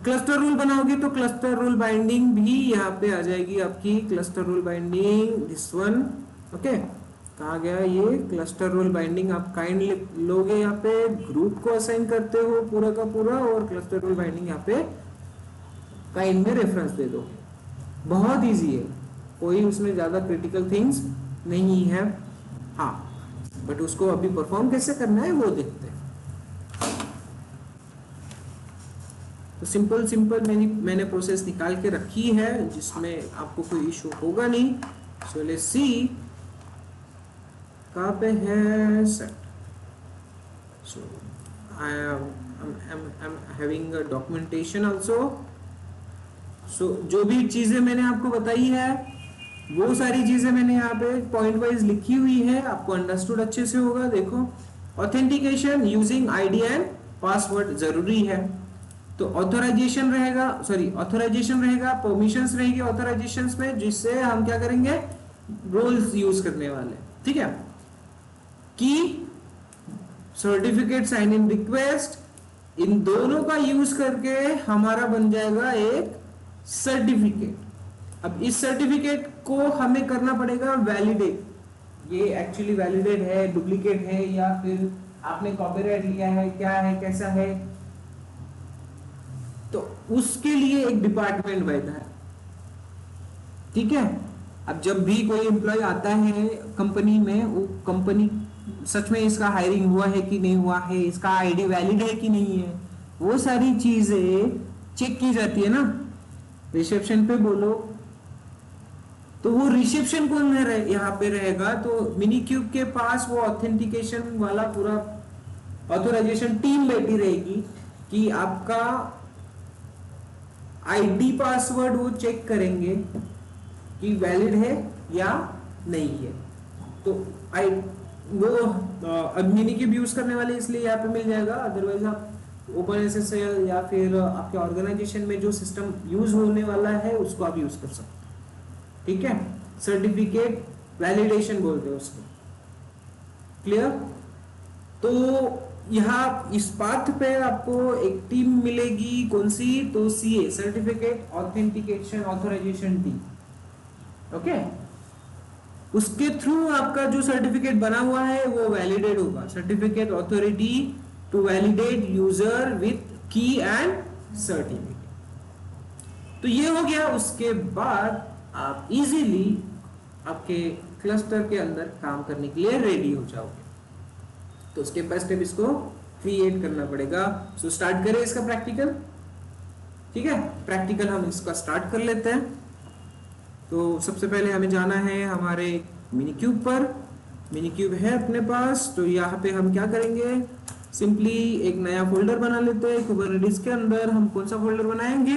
क्लस्टर रूल बनाओगे तो क्लस्टर रूल बाइंडिंग भी यहाँ पे आ जाएगी आपकी, cluster rule binding this one. Okay, कहा गया ये क्लस्टर रूल बाइंडिंग, आप काइंड लोगे यहाँ पे, ग्रुप को असाइन करते हो पूरा का पूरा, और क्लस्टर रूल बाइंडिंग यहाँ पे काइंड में रेफरेंस दे दो। बहुत इजी है, कोई उसमें ज्यादा क्रिटिकल थिंग्स नहीं है। हाँ, बट उसको अभी परफॉर्म कैसे करना है वो देखते हैं। तो सिंपल मैंने प्रोसेस निकाल के रखी है जिसमें आपको कोई इशू होगा नहीं। सो लेट्स सी, कहाँ पे है set. So I am having a documentation also. सो जो भी चीजें मैंने आपको बताई है वो सारी चीजें मैंने यहाँ पे पॉइंट वाइज लिखी हुई है, आपको अंडरस्टूड अच्छे से होगा। देखो, authentication using ID and password जरूरी है, तो ऑथराइजेशन रहेगा, परमिशंस रहेगी ऑथराइजेशंस में, जिससे हम क्या करेंगे, रोल्स यूज करने वाले, ठीक है। की, सर्टिफिकेट, साइन इन रिक्वेस्ट, इन दोनों का यूज करके हमारा बन जाएगा एक सर्टिफिकेट। अब इस सर्टिफिकेट को हमें करना पड़ेगा वैलिडेट, ये एक्चुअली वैलिडेट है, डुप्लीकेट है, या फिर आपने कॉपीराइट लिया है, क्या है, कैसा है, तो उसके लिए एक डिपार्टमेंट बैठा है, ठीक है। अब जब भी कोई एम्प्लॉय आता है कंपनी में, वो कंपनी सच में इसका हायरिंग हुआ है कि नहीं हुआ है, इसका आईडी वैलिड है कि नहीं है, वो सारी चीजें चेक की जाती है ना। रिसेप्शन पे बोलो तो वो रिसेप्शन कौन यहाँ पे रहेगा, तो मिनीक्यूब के पास वो ऑथेंटिकेशन वाला पूरा ऑथराइजेशन टीम बैठी रहेगी कि आपका आईडी पासवर्ड वो चेक करेंगे कि वैलिड है या नहीं है। तो वो मिनीक्यूब यूज करने वाले इसलिए यहाँ पे मिल जाएगा, अदरवाइज आप ओपनएसएसएल या फिर आपके ऑर्गेनाइजेशन में जो सिस्टम यूज होने वाला है उसको आप यूज कर सकते हैं, ठीक है। सर्टिफिकेट वैलिडेशन बोलते हैं उसको, क्लियर। तो यहाँ इस पाथ पे आपको एक टीम मिलेगी, कौन सी, तो CA, certificate authentication authorization team, okay. उसके थ्रू आपका जो सर्टिफिकेट बना हुआ है वो वैलिडेट होगा, certificate authority to validate user with key and certificate. तो ये हो गया। उसके बाद आप इजीली आपके क्लस्टर के अंदर काम करने के लिए रेडी हो जाओगे। तो स्टेप बाय स्टेप इसको क्रिएट करना पड़ेगा। सो स्टार्ट करें इसका प्रैक्टिकल, ठीक है। प्रैक्टिकल हम इसका स्टार्ट कर लेते हैं। तो सबसे पहले हमें जाना है हमारे मिनीक्यूब पर। मिनीक्यूब है अपने पास, तो यहाँ पे हम क्या करेंगे, सिंपली एक नया फोल्डर बना लेते हैं कुबरनेटिस के अंदर। हम कौन सा फोल्डर बनाएंगे,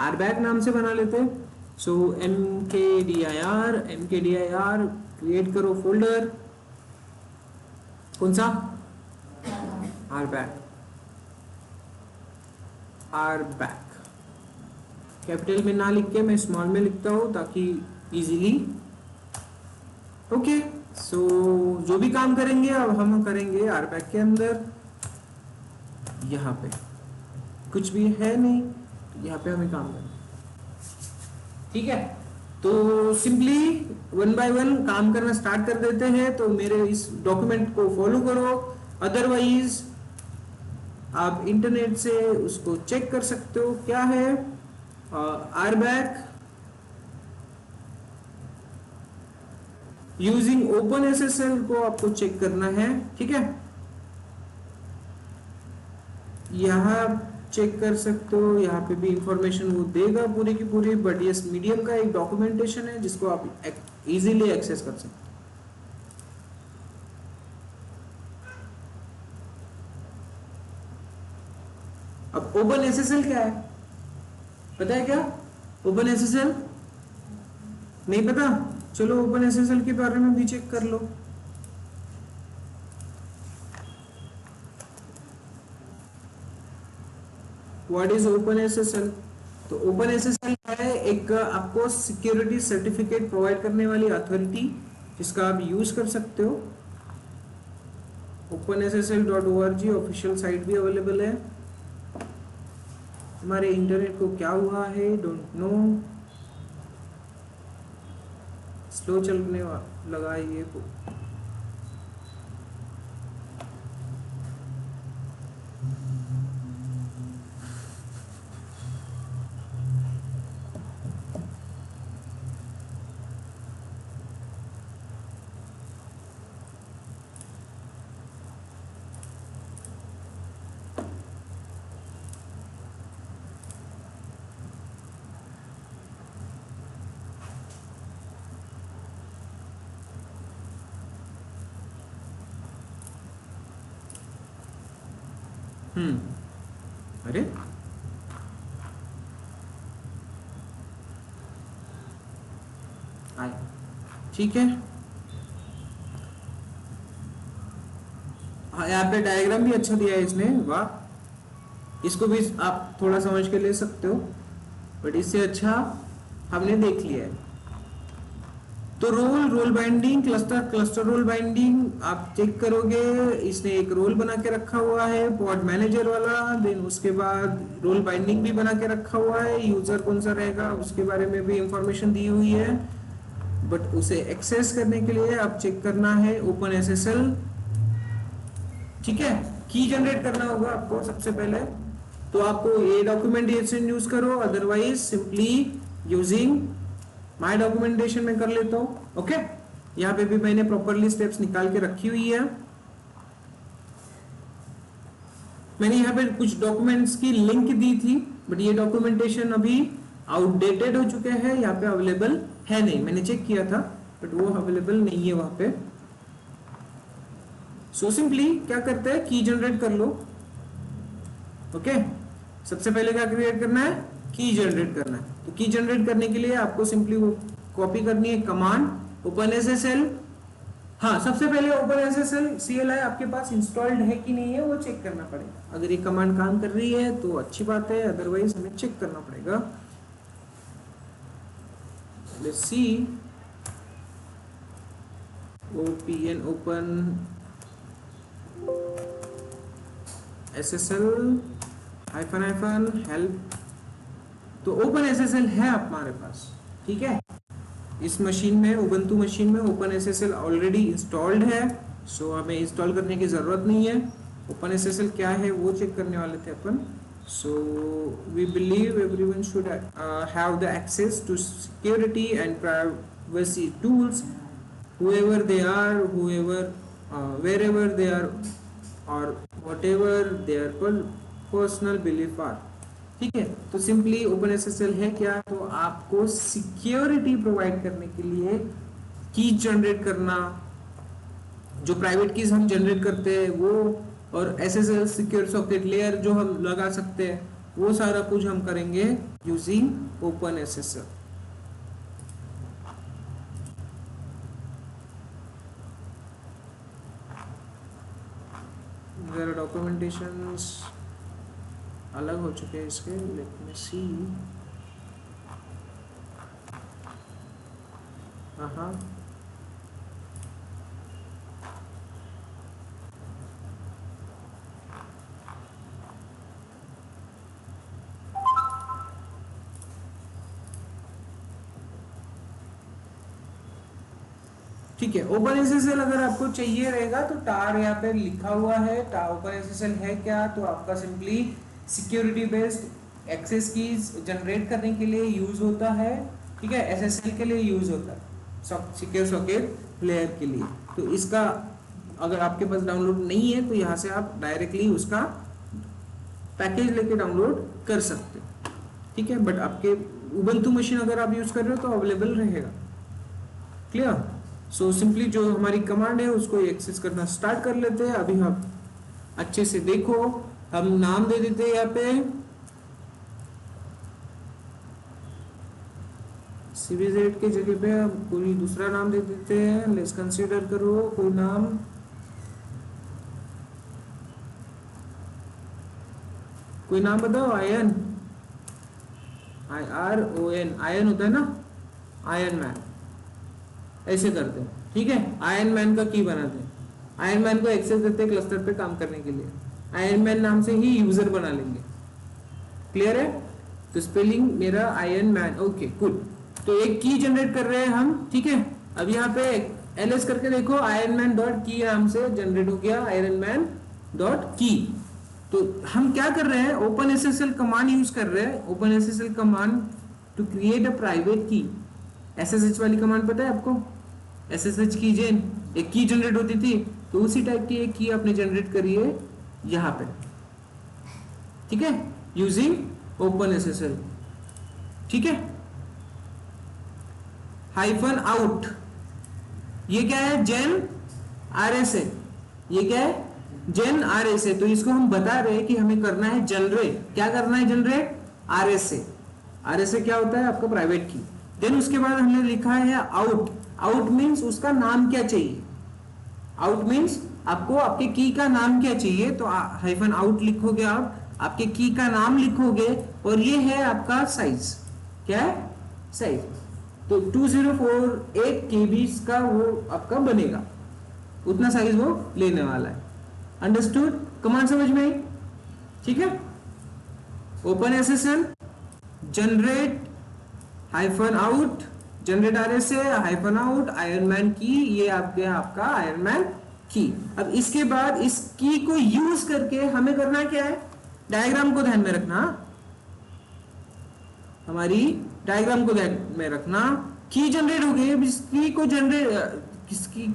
RBAC नाम से बना लेते हैं। सो mkdir क्रिएट करो फोल्डर, कौन सा, RBAC कैपिटल में ना लिख के मैं स्मॉल में लिखता हूँ ताकि इजीली। ओके, सो जो भी काम करेंगे अब हम करेंगे RBAC के अंदर। यहाँ पे कुछ भी है नहीं, तो यहाँ पे हमें काम करना, ठीक है। तो सिंपली वन बाय वन काम करना स्टार्ट कर देते हैं। तो मेरे इस डॉक्यूमेंट को फॉलो करो, अदरवाइज आप इंटरनेट से उसको चेक कर सकते हो। क्या है, RBAC यूजिंग OpenSSL को आपको चेक करना है, ठीक है। यहाँ चेक कर सकते हो, यहाँ पे भी इंफॉर्मेशन वो देगा पूरी की पूरी, बट ये मीडियम का एक डॉक्यूमेंटेशन है जिसको आप इजीली एक्सेस कर सकते हो। अब OpenSSL क्या है, पता है क्या OpenSSL? नहीं पता? चलो OpenSSL के बारे में भी चेक कर लो। What is OpenSSL? तो OpenSSL है एक आपको सिक्योरिटी सर्टिफिकेट प्रोवाइड करने वाली अथॉरिटी जिसका आप यूज कर सकते हो। OpenSSL.org ऑफिशियल साइट भी अवेलेबल है। हमारे इंटरनेट को क्या हुआ है, डोंट नो, स्लो चलने लगा ये को। अरे आए, ठीक है। हाँ, यहाँ पे डायग्राम भी अच्छा दिया है इसने, वाह। इसको भी आप थोड़ा समझ के ले सकते हो, बट इससे अच्छा हमने देख लिया है। तो role binding, cluster role binding आप चेक करोगे, इसने एक रोल बना के रखा हुआ है पॉड मैनेजर वाला, देन उसके बाद रोल बाइंडिंग भी बना के रखा हुआ है, यूजर कौन सा रहेगा उसके बारे में भी इंफॉर्मेशन दी हुई है। बट उसे एक्सेस करने के लिए आप चेक करना है OpenSSL, ठीक है। की जनरेट करना होगा आपको सबसे पहले, तो आपको ये डॉक्यूमेंटेशन यूज करो, otherwise simply using my documentation में कर लेता हूं। ओके, यहाँ पे भी मैंने प्रॉपरली स्टेप्स निकाल के रखी हुई है। मैंने यहाँ पे कुछ डॉक्यूमेंट्स की लिंक दी थी, बट ये डॉक्यूमेंटेशन अभी आउटडेटेड हो चुके हैं, यहाँ पे अवेलेबल है नहीं। मैंने चेक किया था बट वो अवेलेबल नहीं है वहां पे। सो सिंपली क्या करते हैं, की जनरेट कर लो। ओके, सबसे पहले क्या क्रिएट करना है, की जनरेट करना है। तो की जनरेट करने के लिए आपको सिंपली वो कॉपी करनी है कमांड OpenSSL। हाँ, सबसे पहले OpenSSL CLI आपके पास इंस्टॉल्ड है कि नहीं है वो चेक करना पड़ेगा। अगर ये कमांड काम कर रही है तो अच्छी बात है, अदरवाइज हमें चेक करना पड़ेगा। Let's see, OPN open SSL -- help. तो OpenSSL है हमारे पास, ठीक है। इस मशीन में, उबंटू मशीन में OpenSSL ऑलरेडी इंस्टॉल्ड है, सो हमें इंस्टॉल करने की जरूरत नहीं है। OpenSSL क्या है वो चेक करने वाले थे अपन। So we believe everyone should have the access to security and privacy tools whoever they are, wherever they are or whatever their personal belief are, ठीक है। तो सिंपली OpenSSL है क्या, तो आपको सिक्योरिटी प्रोवाइड करने के लिए की जनरेट करना, जो प्राइवेट कीज हम जनरेट करते हैं वो और SSL सिक्योर सॉकेट लेयर जो हम लगा सकते हैं वो सारा कुछ हम करेंगे यूजिंग OpenSSL। जरा डॉक्यूमेंटेशंस अलग हो चुके हैं इसके, लेट मी सी। हाँ ठीक है। OpenSSL अगर आपको चाहिए रहेगा तो टार यहाँ पे लिखा हुआ है। OpenSSL है क्या, तो आपका simply security based access keys generate करने के लिए यूज होता है, ठीक है। SSL के लिए यूज होता है, सिक्योर सॉकेट लेयर के लिए। तो इसका अगर आपके पास डाउनलोड नहीं है तो यहाँ से आप डायरेक्टली उसका पैकेज लेके डाउनलोड कर सकते हो, ठीक है। बट आपके उबंटू मशीन अगर आप यूज कर रहे हो तो अवेलेबल रहेगा। क्लियर। सो सिंपली जो हमारी कमांड है उसको एक्सेस करना स्टार्ट कर लेते हैं। अभी हम अच्छे से देखो, हम नाम दे देते हैं यहाँ पे CVZ के जगह पे हम कोई दूसरा नाम दे देते हैं। लेट्स कंसीडर करो कोई नाम, कोई नाम बताओ। आयन, IRON, आयन होता है ना, आयन मैन। ऐसे करते हैं, ठीक है। आयरन मैन का की बनाते हैं, आयरन मैन को एक्सेस देते हैं क्लस्टर पे काम करने के लिए। आयरन मैन नाम से ही यूजर बना लेंगे। क्लियर है। तो स्पेलिंग मेरा आयरन मैन, ओके गुड। तो एक की जनरेट कर रहे हैं हम, ठीक है। अब यहाँ पे ls करके देखो, आयरन मैन डॉट की नाम से जनरेट हो गया आयरन मैन डॉट की। तो हम क्या कर रहे हैं, OpenSSL कमांड यूज कर रहे हैं। OpenSSL command to create a private key. SSH वाली कमांड पता है आपको, SSH की जेन एक की जनरेट होती थी, तो उसी टाइप की एक की आपने जनरेट करी है यहाँ पे, ठीक है, यूजिंग OpenSSL, ठीक है। हाइफन आउट, ये क्या है, जेन RSA। ये क्या है, जेन RSA। तो इसको हम बता रहे हैं कि हमें करना है जनरेट, क्या करना है, जनरेट RSA। RSA क्या होता है, आपका प्राइवेट की। देन उसके बाद हमने लिखा है आउट। आउट मींस उसका नाम क्या चाहिए, आउट मींस आपको आपके की का नाम क्या चाहिए। तो हाइफन आउट लिखोगे, आप आपके की का नाम लिखोगे, और ये है आपका साइज, क्या है, साइज। तो 2048 KB का वो आपका बनेगा, उतना साइज वो लेने वाला है। अंडरस्टूड, कमांड समझ में आई, ठीक है। OpenSSL generate hyphen out, generate RSA hyphen out, iron man की, ये आपका आयरन मैन की। अब इसके बाद इस की को यूज करके हमें करना क्या है, डायग्राम को ध्यान में रखना, हमारी डायग्राम को ध्यान में रखना। की जनरेट हो गई, इस की को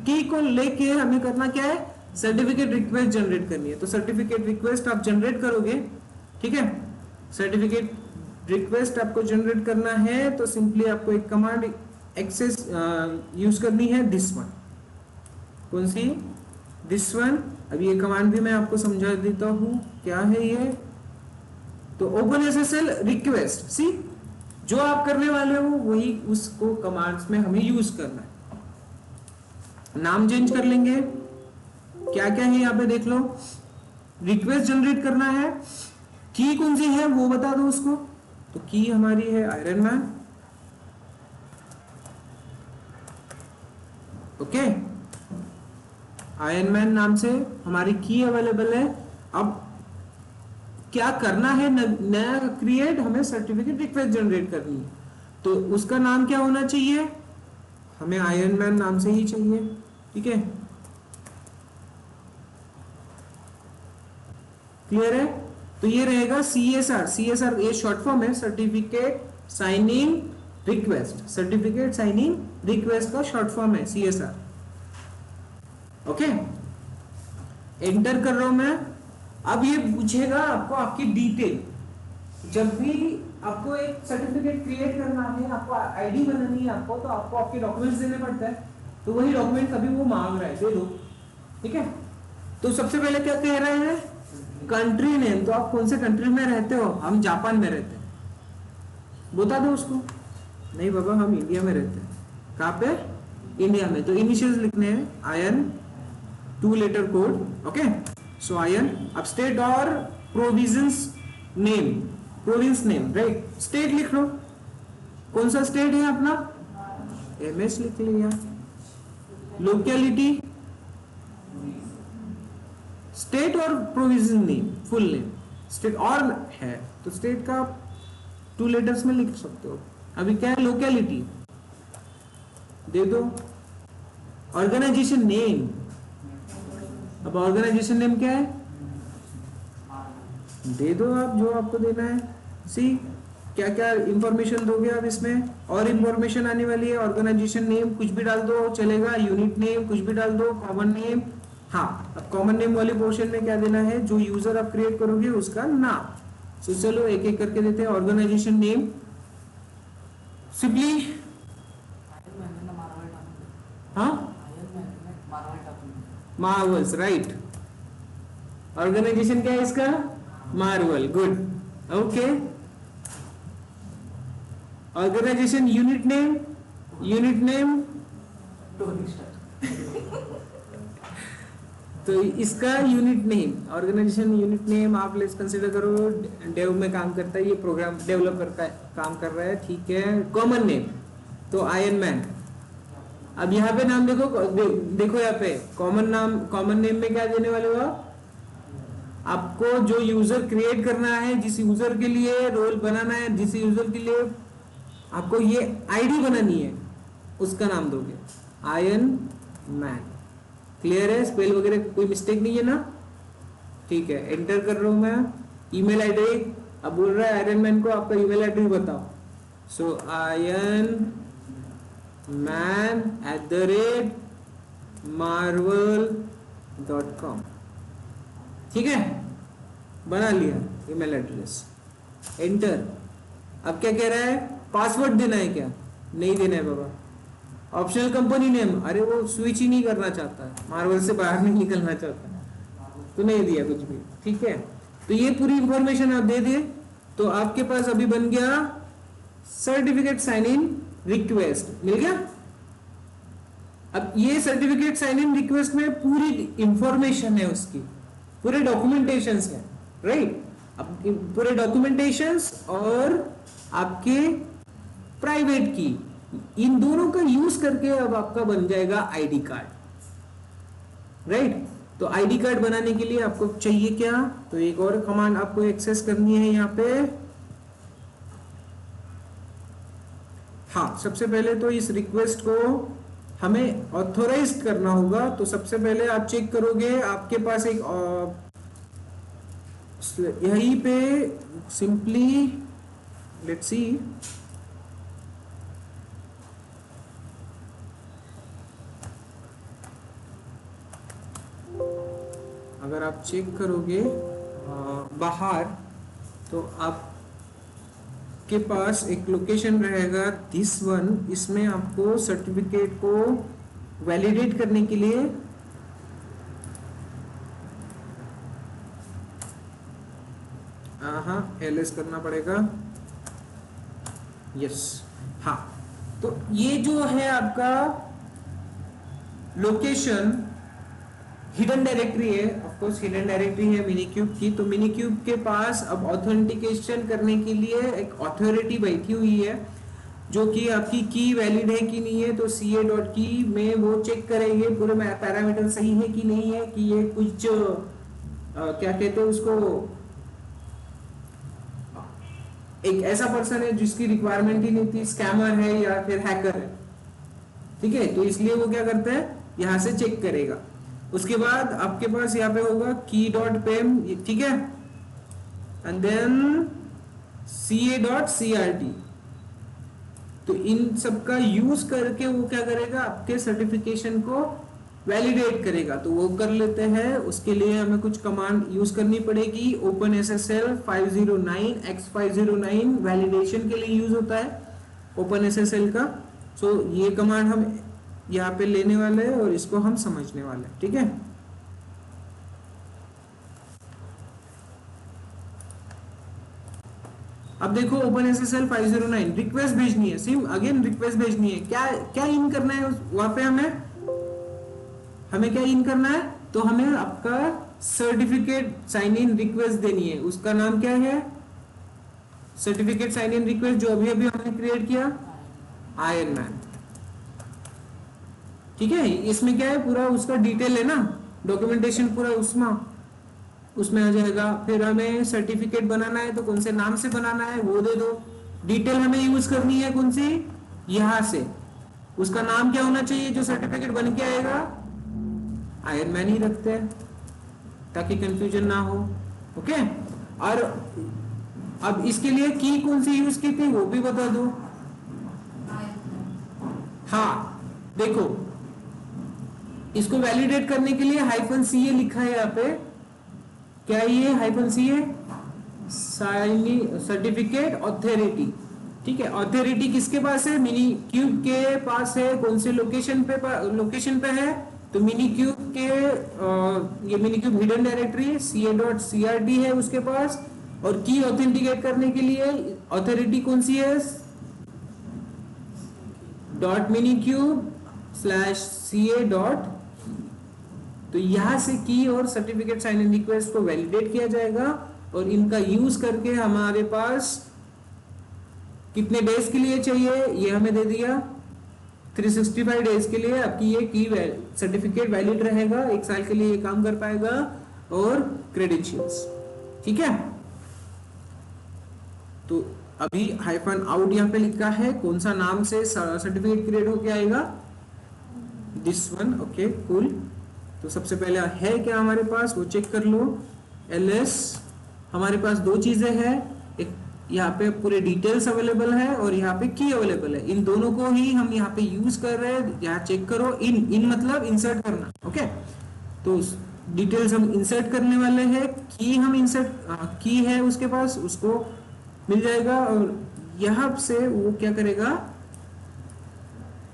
की को लेके हमें करना क्या है, सर्टिफिकेट रिक्वेस्ट जनरेट करनी है। तो सर्टिफिकेट रिक्वेस्ट आप जनरेट करोगे, ठीक है। सर्टिफिकेट रिक्वेस्ट आपको जनरेट करना है तो सिंपली आपको एक कमांड एक्सेस यूज करनी है, दिस वन। कौन सी, दिस वन। अब ये कमांड भी मैं आपको समझा देता हूं क्या है ये। तो OpenSSL रिक्वेस्ट, सी जो आप करने वाले हो वही उसको कमांड्स में हमें यूज करना है। नाम चेंज कर लेंगे, क्या क्या है यहाँ पे देख लो। रिक्वेस्ट जनरेट करना है, की कौन सी है वो बता दो उसको। तो की हमारी है iron man, okay. Iron man नाम से हमारी की अवेलेबल है। अब क्या करना है, नया क्रिएट, हमें सर्टिफिकेट रिक्वेस्ट जनरेट करनी है। तो उसका नाम क्या होना चाहिए, हमें आयरन मैन नाम से ही चाहिए, ठीक है। क्लियर है। तो ये रहेगा CSR ये शॉर्ट फॉर्म है, certificate signing request. Certificate signing request का शॉर्ट फॉर्म है CSR, ओके। एंटर कर रहा हूं मैं। अब ये पूछेगा आपको आपकी डिटेल। जब भी आपको एक सर्टिफिकेट क्रिएट करना है, आपको आईडी बनानी है आपको, तो आपको आपके डॉक्यूमेंट्स देने पड़ता है। तो वही डॉक्यूमेंट्स अभी वो मांग रहा है, दे दो, ठीक है। तो सबसे पहले क्या कह रहे हैं, कंट्री नेम। तो आप कौन से कंट्री में रहते हो? हम जापान में रहते हैं, बता दो उसको। नहीं बाबा हम इंडिया में रहते हैं। कहाँ पे? इंडिया में। तो इनिशियल्स लिखने हैं आयन, 2 लेटर कोड। ओके, सो आयन। अब स्टेट और provisions name, province name, right. State लिख लो, कौन सा स्टेट है अपना? एमएस लिख लिया। लोकेलिटी, स्टेट और provision name, full name. State और है तो स्टेट का 2 लेटर्स में लिख सकते हो। अभी क्या है? लोकेलिटी दे दो। ऑर्गेनाइजेशन नेम, अब ऑर्गेनाइजेशन नेम क्या है? दे दो आप जो आपको देना है। सी क्या क्या इंफॉर्मेशन दोगे आप इसमें? और इंफॉर्मेशन आने वाली है। ऑर्गेनाइजेशन नेम कुछ भी डाल दो चलेगा, यूनिट नेम कुछ भी डाल दो, कॉमन नेम। हाँ, अब कॉमन नेम वाले पोर्शन में क्या देना है? जो यूजर आप क्रिएट करोगे उसका नाम। तो चलो एक एक करके देते हैं। ऑर्गेनाइजेशन नेम सिंपली, हाँ मार्वल्स, राइट। ऑर्गेनाइजेशन क्या है इसका? Marvel, good, okay. Organization unit name, unit name तो इसका unit name, organization unit name आप लेट्स कंसीडर करो डेव में काम करता है, ये प्रोग्राम डेवलप करता है, काम कर रहा है, ठीक है। कॉमन नेम तो आयरन मैन। अब यहाँ पे नाम देखो, देखो यहाँ पे कॉमन नाम, कॉमन नेम में क्या देने वाले हो? आपको जो यूजर क्रिएट करना है, जिस यूजर के लिए रोल बनाना है, जिस यूजर के लिए आपको ये आईडी बनानी है, उसका नाम दोगे आयरन मैन। क्लियर है? स्पेल वगैरह कोई मिस्टेक नहीं है ना? ठीक है, एंटर कर रहा हूं मैं। ईमेल आईडी, अब बोल रहा है आयरन मैन को आपका ईमेल एड्रेस बताओ। सो आयरन मैन @marvel.com, ठीक है, बना लिया ईमेल एड्रेस, एंटर। अब क्या कह रहा है? पासवर्ड देना है क्या? नहीं देना है बाबा। ऑप्शनल कंपनी नेम, अरे वो स्विच ही नहीं करना चाहता, मार्वल से बाहर नहीं निकलना चाहता, तो नहीं दिया कुछ भी, ठीक है। तो ये पूरी इंफॉर्मेशन आप दे दिए, तो आपके पास अभी बन गया सर्टिफिकेट साइन इन रिक्वेस्ट, मिल गया। अब ये सर्टिफिकेट साइन इन रिक्वेस्ट में पूरी इंफॉर्मेशन है उसकी, पूरे डॉक्यूमेंटेशन है, राइट। अब पूरे डॉक्यूमेंटेशन और आपके प्राइवेट की, इन दोनों का यूज करके अब आपका बन जाएगा आईडी कार्ड, राइट। तो आईडी कार्ड बनाने के लिए आपको चाहिए क्या? तो एक और कमांड आपको एक्सेस करनी है यहाँ पे। हाँ, सबसे पहले तो इस रिक्वेस्ट को हमें ऑथोराइज करना होगा। तो सबसे पहले आप चेक करोगे, आपके पास एक यहीं पे सिंपली लेट्स सी, अगर आप चेक करोगे बाहर, तो आपके पास एक लोकेशन रहेगा दिस वन। इसमें आपको सर्टिफिकेट को वैलिडेट करने के लिए एलएस करना पड़ेगा, यस। हाँ, तो ये जो है आपका लोकेशन हिडन डायरेक्टरी है, ऑफ कोर्स हिडन डायरेक्टरी है मिनीक्यूब की। तो मिनीक्यूब के पास अब ऑथेंटिकेशन करने के लिए एक अथॉरिटी बैठी हुई है, जो कि आपकी की वैलिड है कि नहीं है। तो ca.key में वो चेक करेंगे पूरे पैरामीटर सही है कि नहीं है, कि ये कुछ क्या कहते हैं उसको, एक ऐसा पर्सन है जिसकी रिक्वायरमेंट ही नहीं थी, स्कैमर है या फिर हैकर है, ठीक है। तो इसलिए वो क्या करता है, यहां से चेक करेगा। उसके बाद आपके पास यहाँ पे होगा key.pem, ठीक है, एंड देन ca.crt। तो इन सब का यूज करके वो क्या करेगा, आपके सर्टिफिकेशन को वैलिडेट करेगा। तो वो कर लेते हैं, उसके लिए हमें कुछ कमांड यूज करनी पड़ेगी। OpenSSL 509 x509 वैलिडेशन के लिए यूज होता है OpenSSL का। सो ये कमांड हम यहाँ पे लेने वाले हैं और इसको हम समझने वाले हैं, ठीक है। अब देखो OpenSSL 509 रिक्वेस्ट भेजनी है, सिम अगेन रिक्वेस्ट भेजनी है, क्या क्या इन करना है वहां पे हमें हमें क्या इन करना है, तो हमें आपका सर्टिफिकेट साइन इन रिक्वेस्ट देनी है, उसका नाम क्या है, सर्टिफिकेट साइन इन रिक्वेस्ट जो अभी अभी हमने क्रिएट किया आयरन मैन। ठीक है, इसमें क्या है पूरा उसका डिटेल है ना, डॉक्यूमेंटेशन पूरा उसमें आ जाएगा। फिर हमें सर्टिफिकेट बनाना है तो कौन से नाम से बनाना है वो दे दो, डिटेल हमें यूज करनी है कौन सी, यहां से उसका नाम क्या होना चाहिए जो सर्टिफिकेट बन के आएगा, आयरन मैन ही रखते हैं ताकि कंफ्यूजन ना हो। ओके, और अब इसके लिए की कौन सी यूज की थी वो भी बता दो। हाँ देखो, इसको वैलिडेट करने के लिए -CA लिखा है यहाँ पे, क्या ये -CA सर्टिफिकेट ऑथोरिटी। ठीक है, ऑथोरिटी किसके पास है, मिनी क्यूब के पास है, कौन से लोकेशन पे है, तो मिनी क्यूब के ये mini cube hidden directory ca.crt है उसके पास, और की ऑथेंटिकेट करने के लिए ऑथोरिटी कौन सी है, .minikube/ca. तो यहां से की और सर्टिफिकेट साइन इन रिक्वेस्ट को वैलिडेट किया जाएगा, और इनका यूज करके हमारे पास कितने डेज के लिए चाहिए ये हमें दे दिया, 365 डेज के लिए आपकी ये की सर्टिफिकेट वैलिड रहेगा, 1 साल के लिए ये काम कर पाएगा, और क्रेडेंशियल्स। ठीक है, तो अभी -out यहाँ पे लिखा है, कौन सा नाम से सर्टिफिकेट क्रिएट होके आएगा, दिस वन। ओके कूल, तो सबसे पहले है क्या हमारे पास वो चेक कर लो, ls हमारे पास दो चीजें हैं, एक यहाँ पे पूरे डिटेल्स अवेलेबल है और यहाँ पे की अवेलेबल है, इन दोनों को ही हम यहाँ पे यूज कर रहे हैं। यहाँ चेक करो, इन मतलब इंसर्ट करना। ओके, तो डिटेल्स हम इंसर्ट करने वाले हैं, की हम इंसर्ट की है उसके पास, उसको मिल जाएगा, और यहाँ से वो क्या करेगा,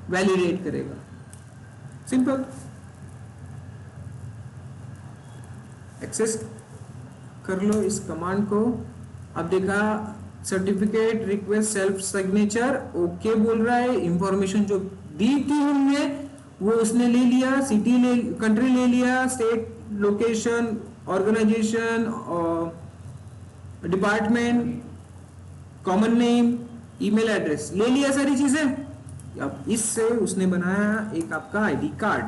वैलिडेट करेगा। सिंपल, एक्सेस कर लो इस कमांड को। अब देखा certificate request self signature okay बोल रहा है, इंफॉर्मेशन जो दी थी हमने वो उसने ले लिया, सिटी ले, कंट्री ले लिया, state, location, organization, department, common name, email address ले लिया, सारी चीजें। अब इससे उसने बनाया एक आपका आईडी कार्ड,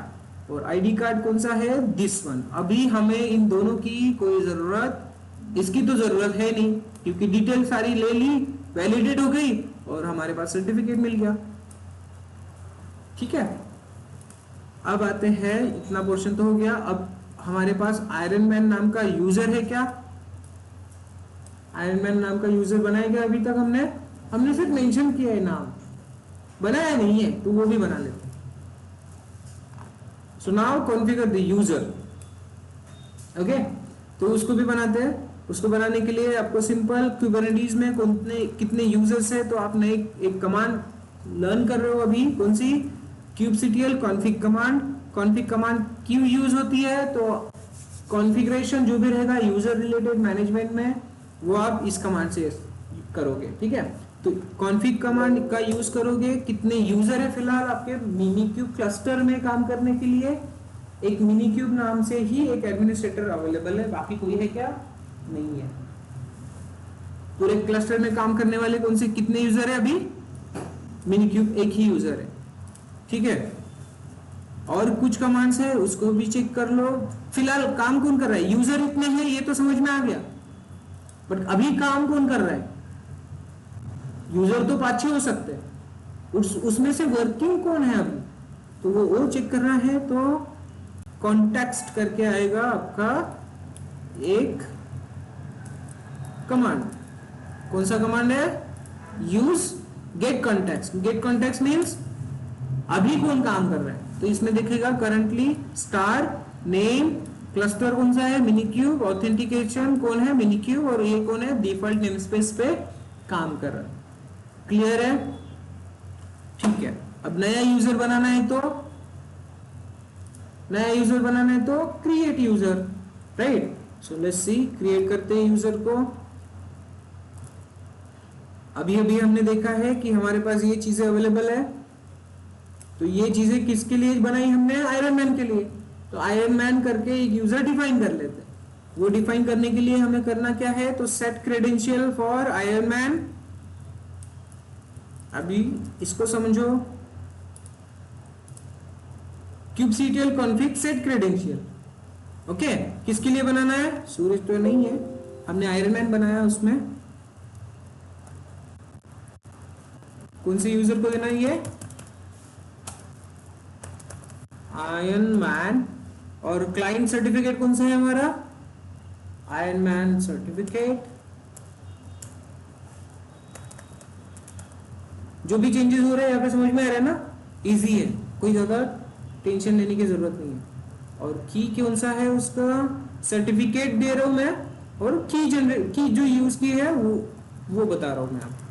और आईडी कार्ड कौन सा है, दिस वन। अभी हमें इन दोनों की कोई जरूरत, इसकी तो जरूरत है नहीं, क्योंकि डिटेल सारी ले ली, वैलिडेट हो गई, और हमारे पास सर्टिफिकेट मिल गया। ठीक है, अब आते हैं, इतना पोर्शन तो हो गया। अब हमारे पास आयरन मैन नाम का यूजर है क्या, आयरन मैन नाम का यूजर बनाया गया अभी तक हमने सिर्फ मेंशन किया है, नाम बनाया नहीं है, तो वो भी बना लेते हैं। So now configure the user. Okay, तो उसको भी बनाते हैं। उसको बनाने के लिए आपको सिंपल कुबरनेटिस में कितने यूजर्स है, तो आपने एक कमांड लर्न कर रहे हो अभी, कौन सी, kubectl config command. Config command क्यों यूज होती है, तो कॉन्फ़िगरेशन जो भी रहेगा यूजर रिलेटेड मैनेजमेंट में, वो आप इस कमांड से करोगे। ठीक है, तो कॉन्फ़िग कमांड का यूज करोगे। कितने यूजर है फिलहाल आपके मिनीक्यूब क्लस्टर में काम करने के लिए, एक मिनीक्यूब नाम से ही एक एडमिनिस्ट्रेटर अवेलेबल है, बाकी कोई है क्या, नहीं है। पूरे क्लस्टर में काम करने वाले कौन से, कितने यूजर है अभी, मिनीक्यूब एक ही यूजर है। ठीक है, और कुछ कमांड्स है उसको भी चेक कर लो। फिलहाल काम कौन कर रहा है, यूजर इतने हैं ये तो समझ में आ गया, बट अभी काम कौन कर रहा है, यूजर तो 5-6 हो सकते हैं, उसमें से वर्किंग कौन है अभी, तो वो चेक कर रहा है। तो कॉन्टेक्स्ट करके आएगा आपका एक कमांड, कौन सा कमांड है, use get context. Get context means अभी कौन काम कर रहा है, तो इसमें देखेगा करंटली स्टार नेम, क्लस्टर कौन सा है, मिनीक्यूब, ऑथेंटिकेशन कौन है, मिनीक्यूब, और ये कौन है, डिफॉल्ट नेमस्पेस पे काम कर रहा है। क्लियर है, ठीक है। अब नया यूजर बनाना है तो create user, right. So let's see, create करते हैं यूजर को। अभी अभी हमने देखा है कि हमारे पास ये चीजें अवेलेबल है, तो ये चीजें किसके लिए बनाई हमने? आयरन मैन के लिए। तो आयरन मैन करके एक यूजर डिफाइन कर लेते हैं। वो डिफाइन करने के लिए हमें करना क्या है? तो set credential for iron man. अभी इसको समझो, kubectl config set credential। Okay, किसके लिए बनाना है? सूरज तो नहीं है, हमने आयरन मैन बनाया, उसमें कौन से यूजर को देना है? ये आयरन मैन। और क्लाइंट सर्टिफिकेट कौन सा है हमारा? Iron man certificate. जो भी चेंजेस हो रहे हैं यहाँ पे समझ में आ रहा है ना? इजी है, कोई ज्यादा टेंशन लेने की जरूरत नहीं है। और की कौन सा है उसका? सर्टिफिकेट दे रहा हूं मैं, और की जो यूज की है वो बता रहा हूं मैं आपको।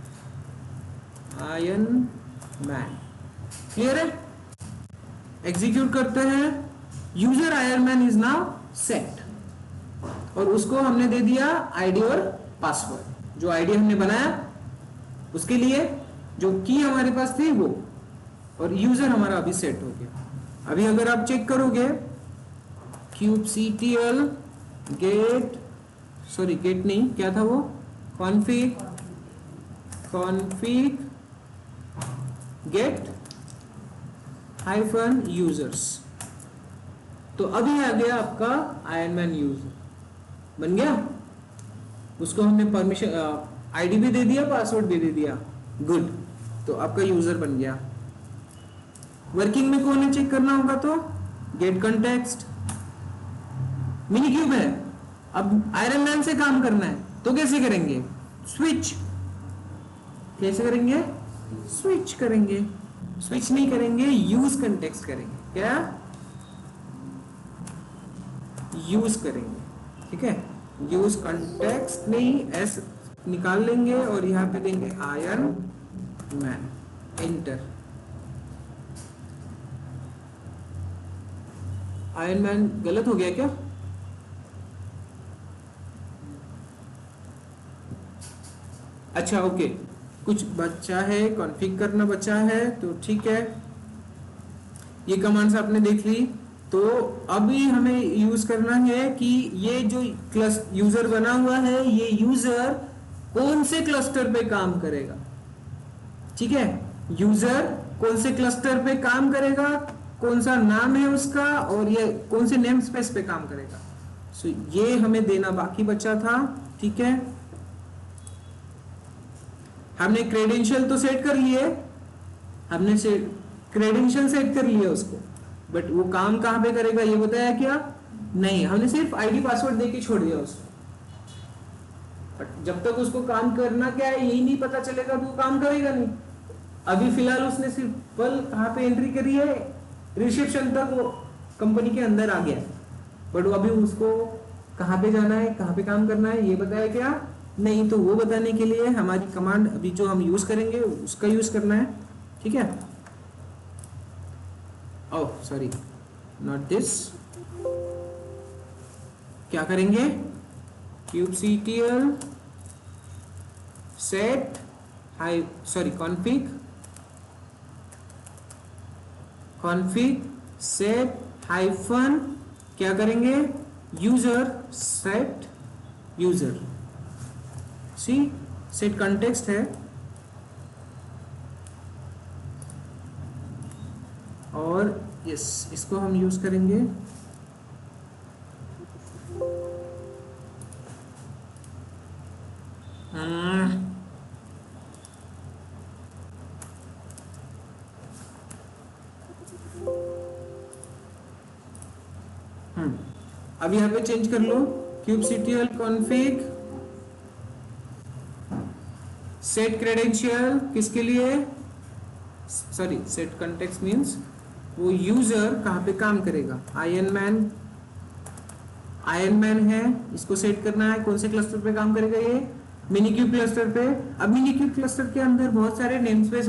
आयरन मैन, क्लियर है? एग्जीक्यूट करते हैं। User iron man is now set, और उसको हमने दे दिया आईडी और पासवर्ड। जो आईडी हमने बनाया उसके लिए जो की हमारे पास थी वो, और यूजर हमारा अभी सेट हो गया। अभी अगर आप चेक करोगे kubectl गेट नहीं, क्या था वो? config get -users। तो अभी आ गया आपका आयरन मैन यूजर बन गया। उसको हमने परमिशन आईडी भी दे दिया, पासवर्ड भी दे दिया, गुड। तो आपका यूजर बन गया। वर्किंग में कौन है चेक करना होगा? तो गेट कॉन्टेक्स्ट मिनी क्यूब है। अब आयरन मैन से काम करना है तो कैसे करेंगे? स्विच। कैसे करेंगे? स्विच करेंगे। स्विच नहीं करेंगे, यूज कॉन्टेक्स्ट करेंगे। क्या? यूज करेंगे, ठीक है। यूज कॉन्टेक्स्ट नहीं, एस निकाल लेंगे और यहां पे देंगे iron Man, enter. Iron man गलत हो गया क्या? अच्छा, ओके, कुछ बचा है, कॉन्फ़िग करना बचा है, तो ठीक है। ये कमांड्स आपने देख ली। तो अभी हमें यूज करना है कि ये जो यूजर बना हुआ है, ये यूजर कौन से क्लस्टर पे काम करेगा, ठीक है। यूजर कौन से क्लस्टर पे काम करेगा, कौन सा नाम है उसका, और ये कौन से नेम स्पेस पे काम करेगा। सो ये हमें देना बाकी बचा था, ठीक है। हमने क्रेडेंशियल तो सेट कर लिए, हमने क्रेडेंशियल सेट कर लिया उसको, बट वो काम कहां पे करेगा ये बताया क्या? नहीं, हमने सिर्फ आईडी पासवर्ड देके छोड़ दिया उसको। बट जब तक उसको काम करना क्या है यही नहीं पता चलेगा तो वो काम करेगा नहीं। अभी फिलहाल उसने सिर्फ कहां पे एंट्री करी है? रिसेप्शन तक वो कंपनी के अंदर आ गया, बट अभी उसको कहां पे जाना है, कहां पे काम करना है ये बताया क्या? नहीं। तो वो बताने के लिए हमारी कमांड अभी जो हम यूज करेंगे उसका यूज करना है, ठीक है। Oh sorry, not this. क्या करेंगे? kubectl set config set hyphen क्या करेंगे? User set user. See set context है, और यस इसको हम यूज करेंगे। अब यहाँ पे चेंज कर लो, kubectl config सेट क्रेडेंशियल किसके लिए? सॉरी, सेट कॉन्टेक्स्ट मींस वो यूजर कहां पे काम करेगा। आयरन मैन है, इसको सेट करना है कौन से क्लस्टर पे काम करेगा ये? मिनीक्यूब क्लस्टर पे। अब मिनीक्यूब क्लस्टर के अंदर बहुत सारे नेम स्पेस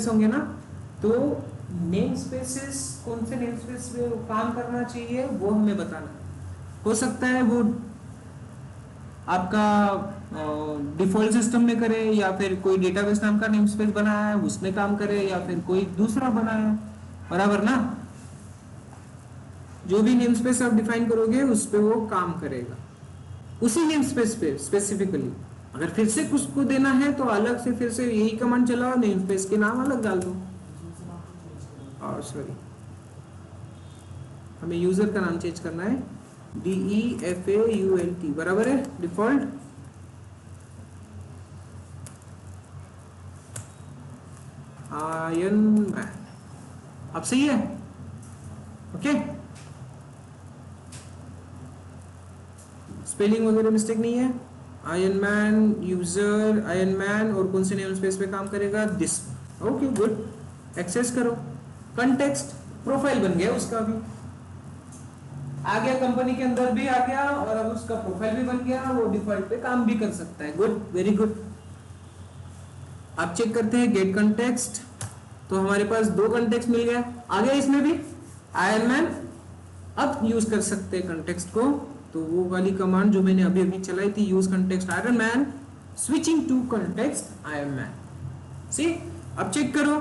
होंगे ना, तो नेम स्पेसेस कौन से नेम स्पेस पे काम करना चाहिए वो हमें बताना। हो सकता है वो आपका डिफॉल्ट सिस्टम में करे या फिर कोई डेटाबेस नाम का नेम स्पेस बनाया है उसमें काम करे या फिर कोई दूसरा बनाया है, बराबर ना। जो भी नेम स्पेस आप डिफाइन करोगे उस पे वो काम करेगा, उसी नेम स्पेस पे स्पेसिफिकली। अगर फिर से कुछ को देना है तो अलग से फिर से यही कमांड चलाओ, नेम स्पेस के नाम अलग डाल दो। और सॉरी, हमें यूजर का नाम चेंज करना है, DEFAULT, बराबर है डिफॉल्ट। आयरन मैन, अब सही है, ओके। स्पेलिंग वगैरह मिस्टेक नहीं है। Iron man user, iron man और कौन से नेम स्पेस पे काम करेगा, दिस, ओके गुड। एक्सेस करो, कंटेक्स्ट प्रोफाइल बन गया उसका भी आ गया, कंपनी के अंदर भी आ गया और अब उसका प्रोफाइल भी बन गया, वो डिफॉल्ट पे काम भी कर सकता है। Good, very good. आप चेक करते हैं गेट कंटेक्स्ट, तो हमारे पास 2 कंटेक्स्ट मिल गया, आ गया इसमें भी आयरन मैन। अब यूज कर सकते हैं कंटेक्स्ट को, तो वो वाली कमांड जो मैंने अभी अभी चलाई थी, use context Iron Man switching to context Iron Man. See, अब चेक करो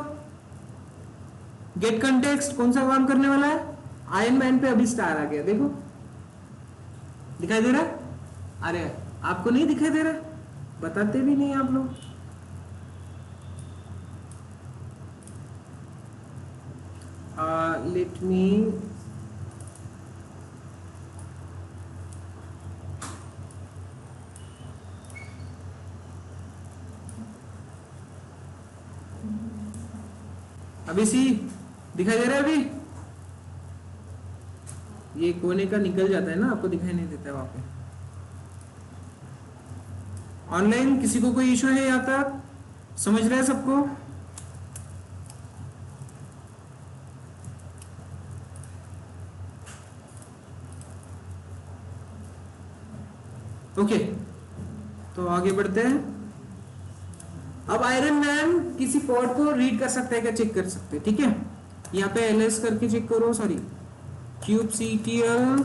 गेट कंटेक्स्ट कौन सा काम करने वाला है, आयरन मैन पे अभी स्टार आ गया, देखो दिखाई दे रहा है। अरे आपको नहीं दिखाई दे रहा, बताते भी नहीं आप लोग। लेट मी अभी सी दिखाई दे रहा है। अभी ये कोने का निकल जाता है ना, आपको दिखाई नहीं देता है वहां पे। ऑनलाइन किसी को कोई इश्यू है यहाँ तक, समझ रहे हैं सबको? ओके, तो आगे बढ़ते हैं। अब आयरन मैन किसी पोर्ट को रीड कर सकता है क्या, चेक कर सकते हैं, ठीक है। यहाँ पे ls करके चेक करो, सॉरी kubectl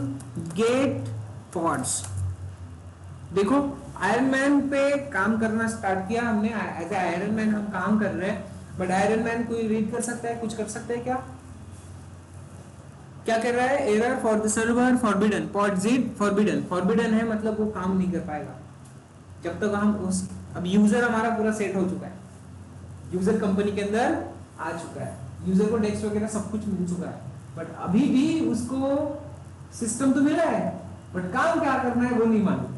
गेट पॉड्स। देखो आयरन मैन पे काम करना स्टार्ट किया हमने, एज आयरन मैन हम काम कर रहे हैं, बट आयरन मैन कोई रीड कर सकता है, कुछ कर सकता है क्या? क्या कर रहा है, error for the server forbidden, pod zip forbidden. Forbidden है मतलब वो काम नहीं कर पाएगा जब तक हम उस, अब यूजर हमारा पूरा सेट हो चुका है, यूजर कंपनी के अंदर आ चुका है, यूजर को डेस्क वगैरह सब कुछ मिल चुका है, बट अभी भी उसको सिस्टम तो मिला है, बट काम क्या करना है वो नहीं मालूम,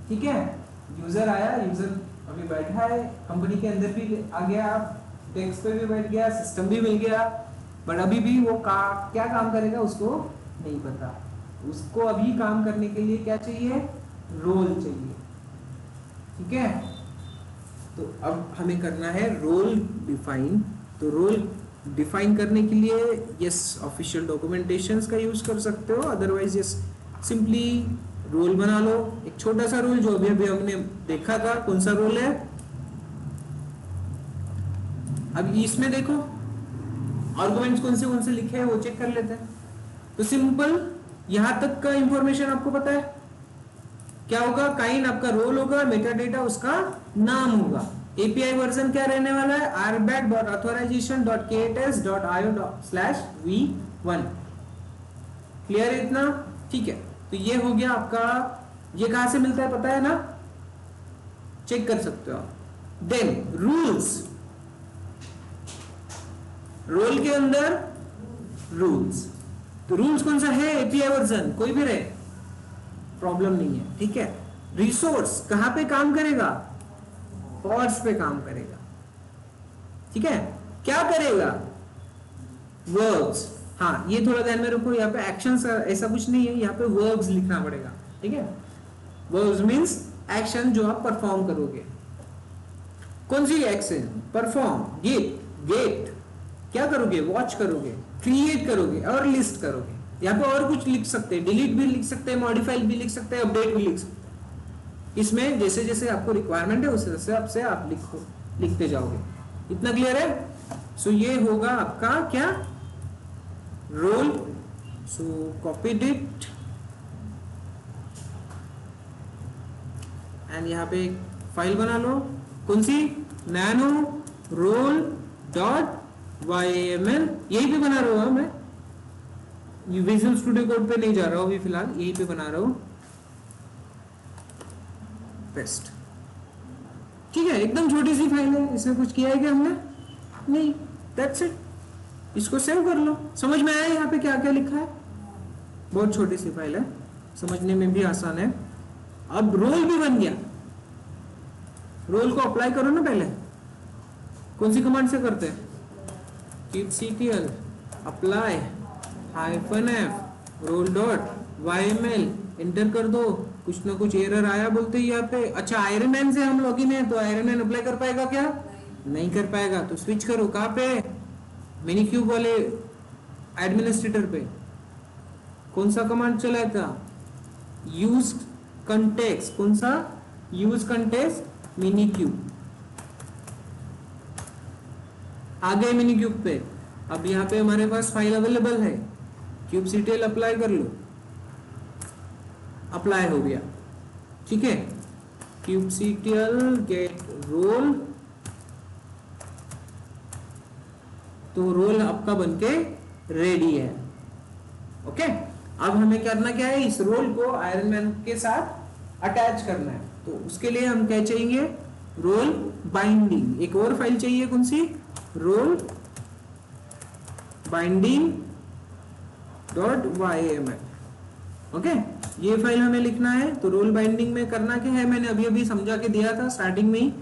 ठीक है। यूजर आया, यूजर अभी बैठा है, कंपनी के अंदर भी आ गया, डेस्क पे भी बैठ गया, सिस्टम भी मिल गया, बट अभी भी वो क्या काम करेगा उसको नहीं पता। उसको अभी काम करने के लिए क्या चाहिए, रोल चाहिए, ठीक है। तो अब हमें करना है रोल डिफाइन। तो रोल डिफाइन करने के लिए यस ऑफिशियल डॉक्यूमेंटेशंस का यूज कर सकते हो, अदरवाइज यस सिंपली रोल बना लो, एक छोटा सा रोल जो अभी अभी हमने देखा था। कौन सा रोल है, अब इसमें देखो आर्गुमेंट्स कौन से लिखे हैं वो चेक कर लेते हैं। तो सिंपल यहां तक का इंफॉर्मेशन आपको पता है क्या होगा, काइंड आपका रोल होगा, मेटा डेटा उसका नाम होगा, एपीआई वर्जन क्या रहने वाला है, rbat.authorization.kats.io/v1। क्लियर है इतना, ठीक है। तो ये हो गया आपका, ये कहां से मिलता है पता है ना, चेक कर सकते हो आप। देन रूल्स, रोल के अंदर रूल्स, तो रूल्स कौन सा है, एपीआई वर्जन कोई भी रहे, प्रॉब्लम नहीं है, ठीक है। रिसोर्स कहां पे काम करेगा, पॉड्स पे काम करेगा, ठीक है। क्या करेगा, वर्ब्स, हाँ ये थोड़ा ध्यान में रखो, यहाँ पे एक्शंस ऐसा कुछ नहीं है, यहाँ पे वर्ब्स लिखना पड़ेगा, ठीक है। वर्ब्स मींस एक्शन जो आप परफॉर्म करोगे। कौन सी एक्शन, परफॉर्म, गेट क्या करोगे, वॉच करोगे, क्रिएट करोगे और लिस्ट करोगे। यहाँ पे और कुछ लिख सकते हैं, डिलीट भी लिख सकते हैं, मॉडिफाई भी लिख सकते हैं, अपडेट भी लिख सकते हैं। इसमें जैसे जैसे आपको रिक्वायरमेंट है उस हिसाब से आप लिखते जाओगे। इतना क्लियर है? सो ये होगा आपका क्या, role. So copied it and यहाँ पे एक फाइल बना लो, कौन सी, नैनो रोल डॉट YAML, यही पे बना रहा हूँ मैं, विजुअल स्टूडियो कोड पे नहीं जा रहा हूँ अभी फिलहाल, यही पे बना रहा हूँ, पेस्ट। ठीक है, एकदम छोटी सी फाइल है, इसमें कुछ किया है क्या हमने, नहीं, दैट्स इट। इसको सेव कर लो। समझ में आया यहाँ पे क्या क्या लिखा है, बहुत छोटी सी फाइल है, समझने में भी आसान है। अब रोल भी बन गया, रोल को अप्लाई करो ना, पहले कौन सी कमांड से करते हैं, kubectl apply -f role dot YML, enter कर दो, कुछ ना कुछ एरर आया बोलते ही यहाँ पे। अच्छा, आयरन मैन से हम लॉगिन है तो आयरन मैन अप्लाई कर पाएगा क्या, नहीं कर पाएगा, तो स्विच करो कहाँ पे, मिनीक्यूब वाले एडमिनिस्ट्रेटर पे, कौन सा कमांड चला था, यूज कंटेक्स्ट, कौन सा, यूज कंटेक्स्ट मिनीक्यूब, आ गए मिनीक्यूब पे। अब यहाँ पे हमारे पास फाइल अवेलेबल है, kubectl अप्लाई कर लो, अप्लाई हो गया, ठीक है, kubectl गेट रोल, तो रोल आपका बनके रेडी है। ओके, अब हमें करना क्या है, इस रोल को आयरन मैन के साथ अटैच करना है, तो उसके लिए हम क्या चाहिए, रोल बाइंडिंग, एक और फाइल चाहिए, कौन सी, role binding dot YAML। Okay, ये फाइल हमें लिखना है, तो रोल बाइंडिंग में करना क्या है, मैंने अभी अभी समझा के दिया था स्टार्टिंग में ही,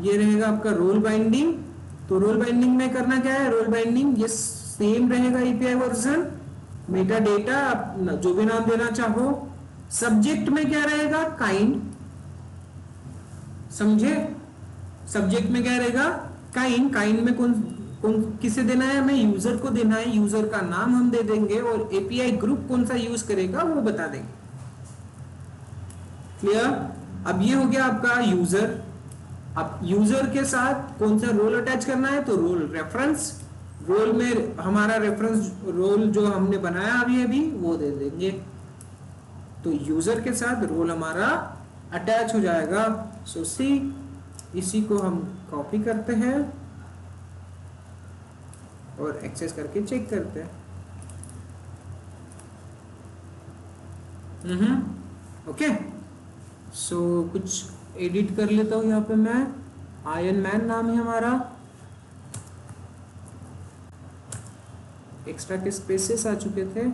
ये रहेगा आपका रोल बाइंडिंग। तो रोल बाइंडिंग में करना क्या है, रोल बाइंडिंग ये सेम रहेगा, API वर्जन, मेटा डेटा जो भी नाम देना चाहो, सब्जेक्ट में क्या रहेगा, काइंड, समझे, सब्जेक्ट में क्या रहेगा, काइंड, काइंड में कौन कौन किसे देना है, हमें यूजर को देना है, यूजर का नाम हम दे देंगे, और API ग्रुप कौन सा यूज करेगा वो बता देंगे। क्लियर, अब ये हो गया आपका यूजर। अब यूजर के साथ कौन सा रोल अटैच करना है, तो रोल रेफरेंस, रोल में हमारा रेफरेंस रोल जो हमने बनाया अभी अभी वो दे देंगे, तो यूजर के साथ रोल हमारा अटैच हो जाएगा। सो सी, इसी को हम कॉपी करते हैं और एक्सेस करके चेक करते हैं। ओके, सो कुछ एडिट कर लेता हूं यहाँ पे मैं, आयरन मैन नाम है हमारा, एक्स्ट्रा के स्पेसेस आ चुके थे,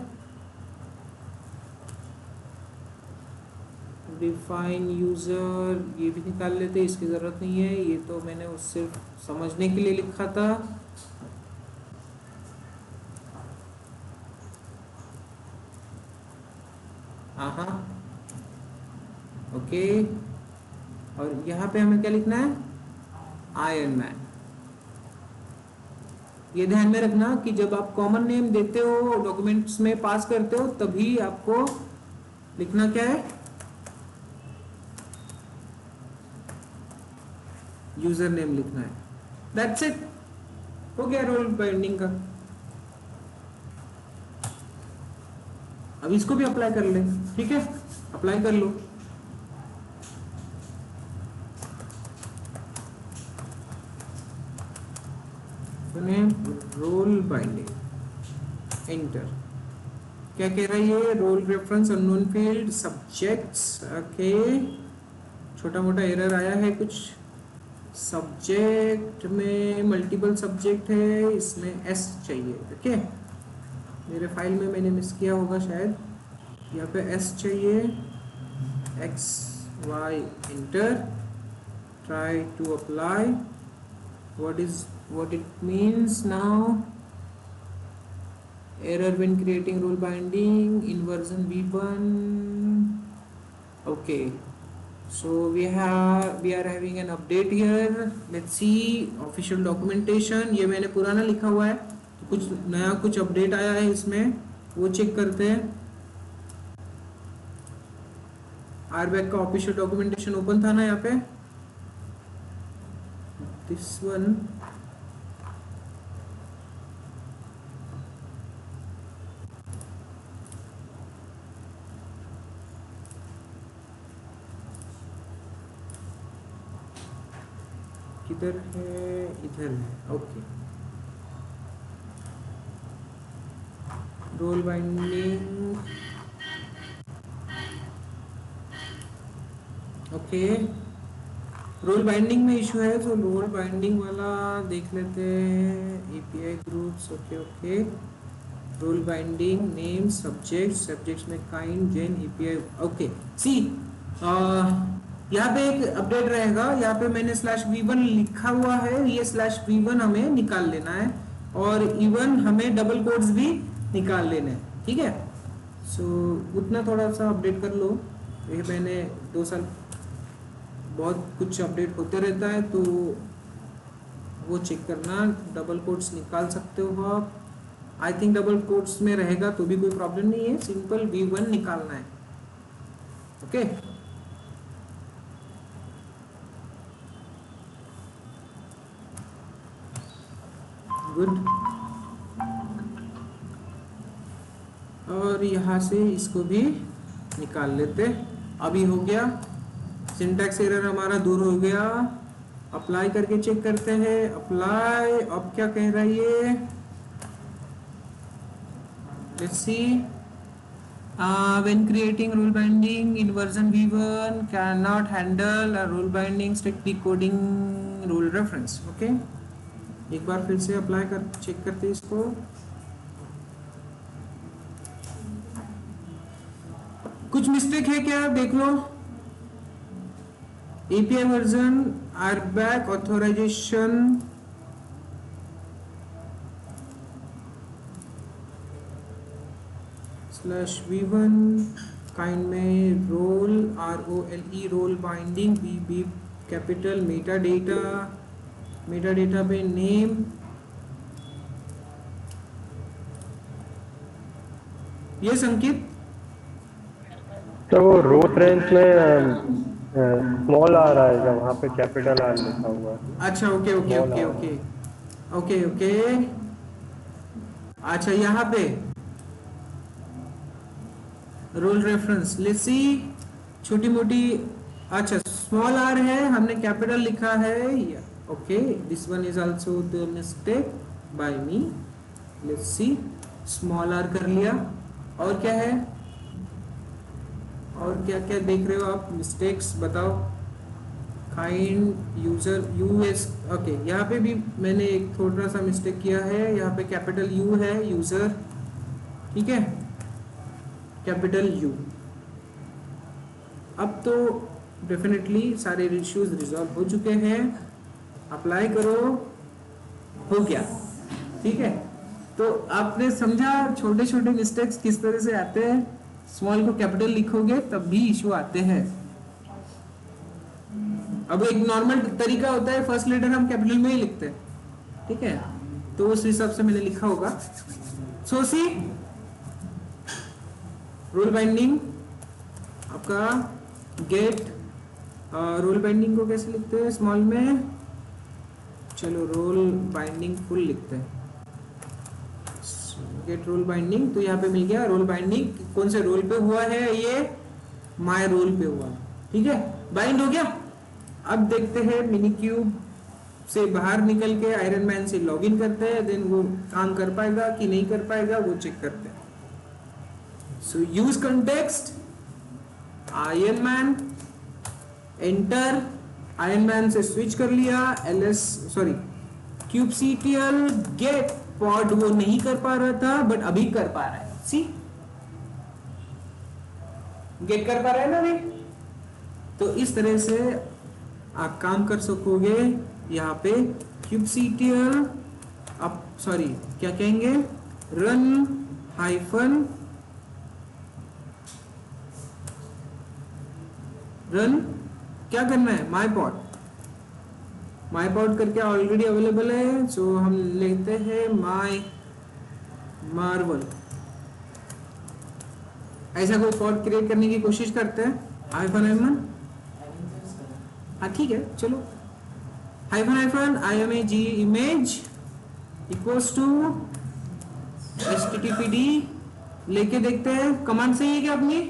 डिफाइन यूजर ये भी निकाल लेते, इसकी जरूरत नहीं है, ये तो मैंने उस सिर्फ समझने के लिए लिखा था। हाँ, ओके, और यहाँ पे हमें क्या लिखना है, आयरन मैन। ये ध्यान में रखना कि जब आप कॉमन नेम देते हो डॉक्यूमेंट्स में पास करते हो, तभी आपको लिखना क्या है, यूजर नेम लिखना है, दैट्स इट, हो गया रोल बाइंडिंग का। अब इसको भी अप्लाई कर ले, ठीक है, अप्लाई कर लो, रोल बाइंडिंग, एंटर। क्या कह रहा है ये, role reference unknown field subjects, okay, छोटा मोटा एरर आया है कुछ, सब्जेक्ट में मल्टीपल सब्जेक्ट है, इसमें S चाहिए, ओके, मेरे फाइल में मैंने मिस किया होगा शायद, यहाँ पे S चाहिए, X Y enter, try to apply, what it means now, error when creating role binding in version v1, okay, so we are having an update here, let's see official documentation, ये मैंने पुराना लिखा हुआ है, तो कुछ नया कुछ अपडेट आया है इसमें, वो चेक करते हैं। RBAC का ऑफिशियल डॉक्यूमेंटेशन ओपन था ना यहाँ पे, दिस वन, किधर है, इधर है, okay. Role binding, okay. Role binding में इशू है तो रोल बाइंडिंग वाला देख लेते हैं। API groups, okay okay. Role binding, name, subjects में काइंड, जेन, एपीआई, ओके। सी यहाँ पे एक अपडेट रहेगा, यहाँ पे मैंने /v1 लिखा हुआ है, ये /v1 हमें निकाल लेना है, और इवन हमें डबल कोट्स भी निकाल लेने हैं, ठीक है। सो उतना थोड़ा सा अपडेट कर लो। ये मैंने 2 साल बहुत कुछ अपडेट होते रहता है, तो वो चेक करना। डबल कोट्स निकाल सकते हो आप, आई थिंक डबल कोट्स में रहेगा तो भी कोई प्रॉब्लम नहीं है, सिंपल v1 निकालना है, ओके। गुड। और यहाँ से इसको भी निकाल लेते। अभी हो गया, सिंटैक्स एरर हमारा दूर हो गया। अप्लाई करके चेक करते हैं। अप्लाई, अब क्या कह रहा है ये, let's see. When creating rule binding in version v1 cannot handle a rule binding strict decoding rule reference, okay। एक बार फिर से अप्लाई कर चेक करते हैं इसको। कुछ मिस्टेक है क्या, देख लो। API version, RBAC authorization, /v1 kind में role, ROLE role binding, BB capital, metadata पे नेम, ये संकेत। तो वो रो रेंज में स्मॉल आ रहा है, वहाँ पे कैपिटल आर लिखा हुआ है। अच्छा, okay okay okay okay okay okay. अच्छा, यहाँ पे रोल रेफरेंस, लेट्स सी, छोटी मोटी, अच्छा स्मॉल आर है, हमने कैपिटल लिखा है, okay. This one is also the mistake by me. Let's see, small R कर लिया। और क्या है, और क्या क्या देख रहे हो आप, मिस्टेक्स बताओ। Kind, user, US, okay. यहाँ पे भी मैंने एक थोड़ा सा मिस्टेक किया है, यहाँ पे कैपिटल यू है, यूजर, ठीक है, कैपिटल यू। अब तो डेफिनेटली सारे इश्यूज रिजॉल्व हो चुके हैं। अप्लाई करो, हो गया, ठीक है। तो आपने समझा छोटे छोटे मिस्टेक्स किस तरह से आते हैं। स्मॉल को कैपिटल लिखोगे तब भी इशू आते हैं। अब एक नॉर्मल तरीका होता है, फर्स्ट लेटर हम कैपिटल में ही लिखते हैं, ठीक है, तो उस हिसाब से मैंने लिखा होगा। सो सी, रोल बाइंडिंग आपका गेट, रोल बाइंडिंग को कैसे लिखते हैं, स्मॉल में, चलो रोल बाइंडिंग फुल लिखते हैं, गेट रोल बाइंडिंग। तो यहाँ पे मिल गया रोल बाइंडिंग, कौन से रोल पे हुआ है, ये माय रोल पे हुआ, ठीक है, बाइंड हो गया। अब देखते हैं मिनी क्यूब से बाहर निकल के आयरन मैन से लॉगिन करते हैं, देन वो काम कर पाएगा कि नहीं कर पाएगा वो चेक करते हैं। So use context, Iron Man, enter, Iron Man से स्विच कर लिया, kubectl गेट पॉड वो नहीं कर पा रहा था, बट अभी कर पा रहा है। सी, गेट कर पा रहा है ना अभी। तो इस तरह से आप काम कर सकोगे। यहाँ पे kubectl, आप क्या कहेंगे, रन हाइफन रन, क्या करना है, माई पॉड करके ऑलरेडी अवेलेबल है, सो हम लेते हैं माई मार्वल। ऐसा कोई पॉड क्रिएट करने की कोशिश करते हैं, हाइफन, हाँ ठीक है, चलो hyphen IMAG image equals to HTTPD लेके देखते हैं। कमांड सही है क्या अपनी,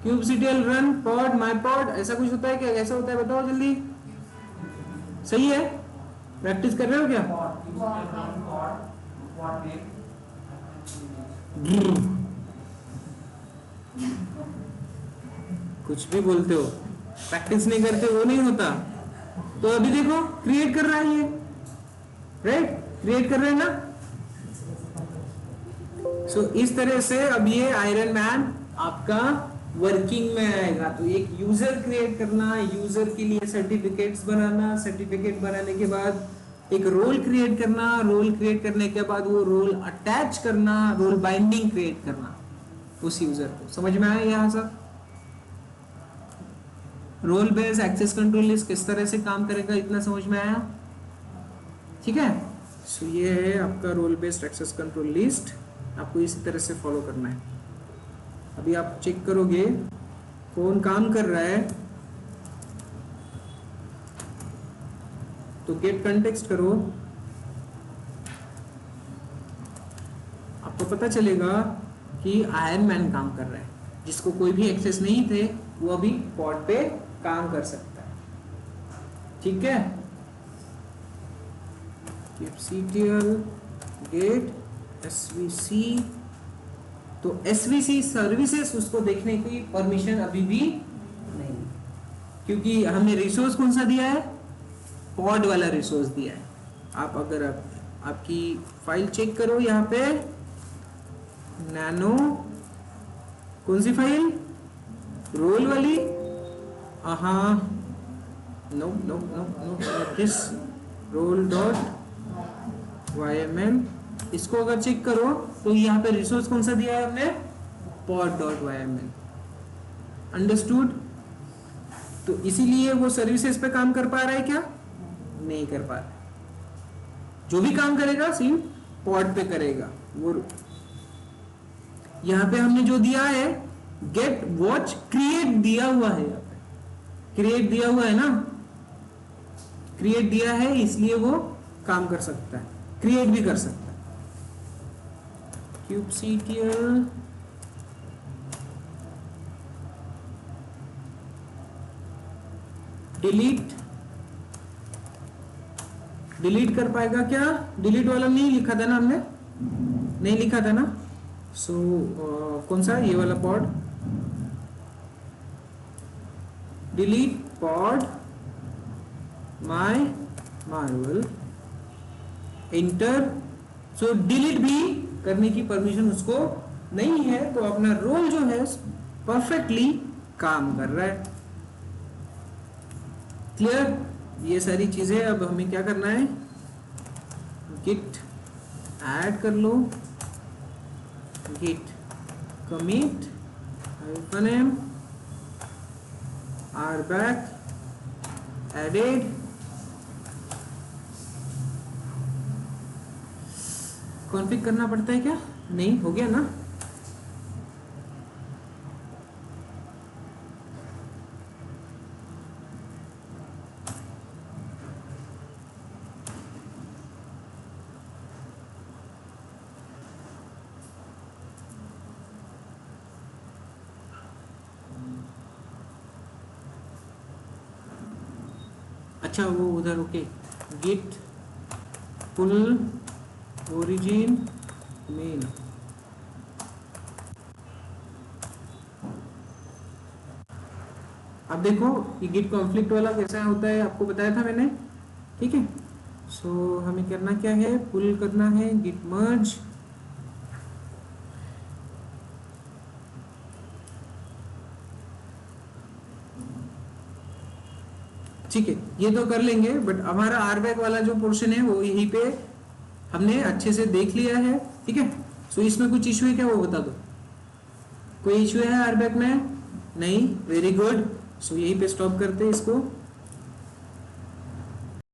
kubectl रन पॉड माई पॉड, ऐसा कुछ होता है क्या, कैसा होता है बताओ जल्दी। सही है, प्रैक्टिस कर रहे हो क्या? कुछ भी बोलते हो, प्रैक्टिस नहीं करते वो नहीं होता। तो अभी देखो क्रिएट कर रहा है ये, राइट, क्रिएट कर रहे हैं ना। सो इस तरह से अब ये आयरन मैन आपका वर्किंग में आएगा। तो एक यूजर क्रिएट करना, यूजर के लिए सर्टिफिकेट्स बनाना, सर्टिफिकेट बनाने के बाद एक रोल क्रिएट करना, रोल क्रिएट करने के बाद वो रोल अटैच करना, रोल बाइंडिंग क्रिएट करना उस यूजर को। समझ में आया यहाँ सब? Role based access control list किस तरह से काम करेगा, इतना समझ में आया? ठीक है। सो ये है आपका role based access control list, आपको इसी तरह से फॉलो करना है। अभी आप चेक करोगे कौन काम कर रहा है, तो गेट कंटेक्स्ट करो, आपको पता चलेगा कि आयरन मैन काम कर रहा है, जिसको कोई भी एक्सेस नहीं थे वो अभी पॉड पे काम कर सकता है। ठीक है, kubectl गेट svc, तो svc सर्विसेज उसको देखने की परमिशन अभी भी नहीं, क्योंकि हमने रिसोर्स कौन सा दिया है? पॉड वाला रिसोर्स दिया है। आप अगर आपकी फाइल चेक करो यहाँ पे, नैनो कौन सी फाइल? रोल वाली? हाँ, no no no no, this role dot yml, इसको अगर चेक करो तो यहाँ पे रिसोर्स कौन सा दिया है हमने? pod dot yml। अंडरस्टूड? तो इसीलिए वो सर्विसेज पे काम कर पा रहा है क्या? नहीं कर पा रहा। जो भी काम करेगा सिर्फ पॉड पे करेगा वो। यहां पे हमने जो दिया है गेट वॉच क्रिएट दिया हुआ है, यहाँ पे क्रिएट दिया हुआ है ना, क्रिएट दिया है इसलिए वो काम कर सकता है, क्रिएट भी कर सकता है। kubectl डिलीट कर पाएगा क्या? डिलीट वाला नहीं लिखा था ना हमने, नहीं लिखा था ना। सो कौन सा? ये वाला pod, delete pod my Marvel, enter. So delete भी करने की परमिशन उसको नहीं है, तो अपना रोल जो है परफेक्टली काम कर रहा है। क्लियर? ये सारी चीजें अब हमें क्या करना है, गिट ऐड कर लो, git commit -m rback added, config करना पड़ता है क्या? नहीं, हो गया ना। अच्छा वो उधर, ओके, गिट पुल ओरिजिन मेन। अब देखो ये गिट कॉन्फ्लिक्ट वाला कैसा होता है, आपको बताया था मैंने। ठीक है, सो हमें करना क्या है, पुल करना है गिट मर्ज, ठीक है, ये तो कर लेंगे। बट हमारा आरबैक वाला जो पोर्शन है वो यहीं पे हमने अच्छे से देख लिया है। ठीक है, सो इसमें कुछ इशू है क्या, वो बता दो। कोई इशू है आरबैक में? नहीं, वेरी गुड। सो यहीं पे स्टॉप करते हैं इसको।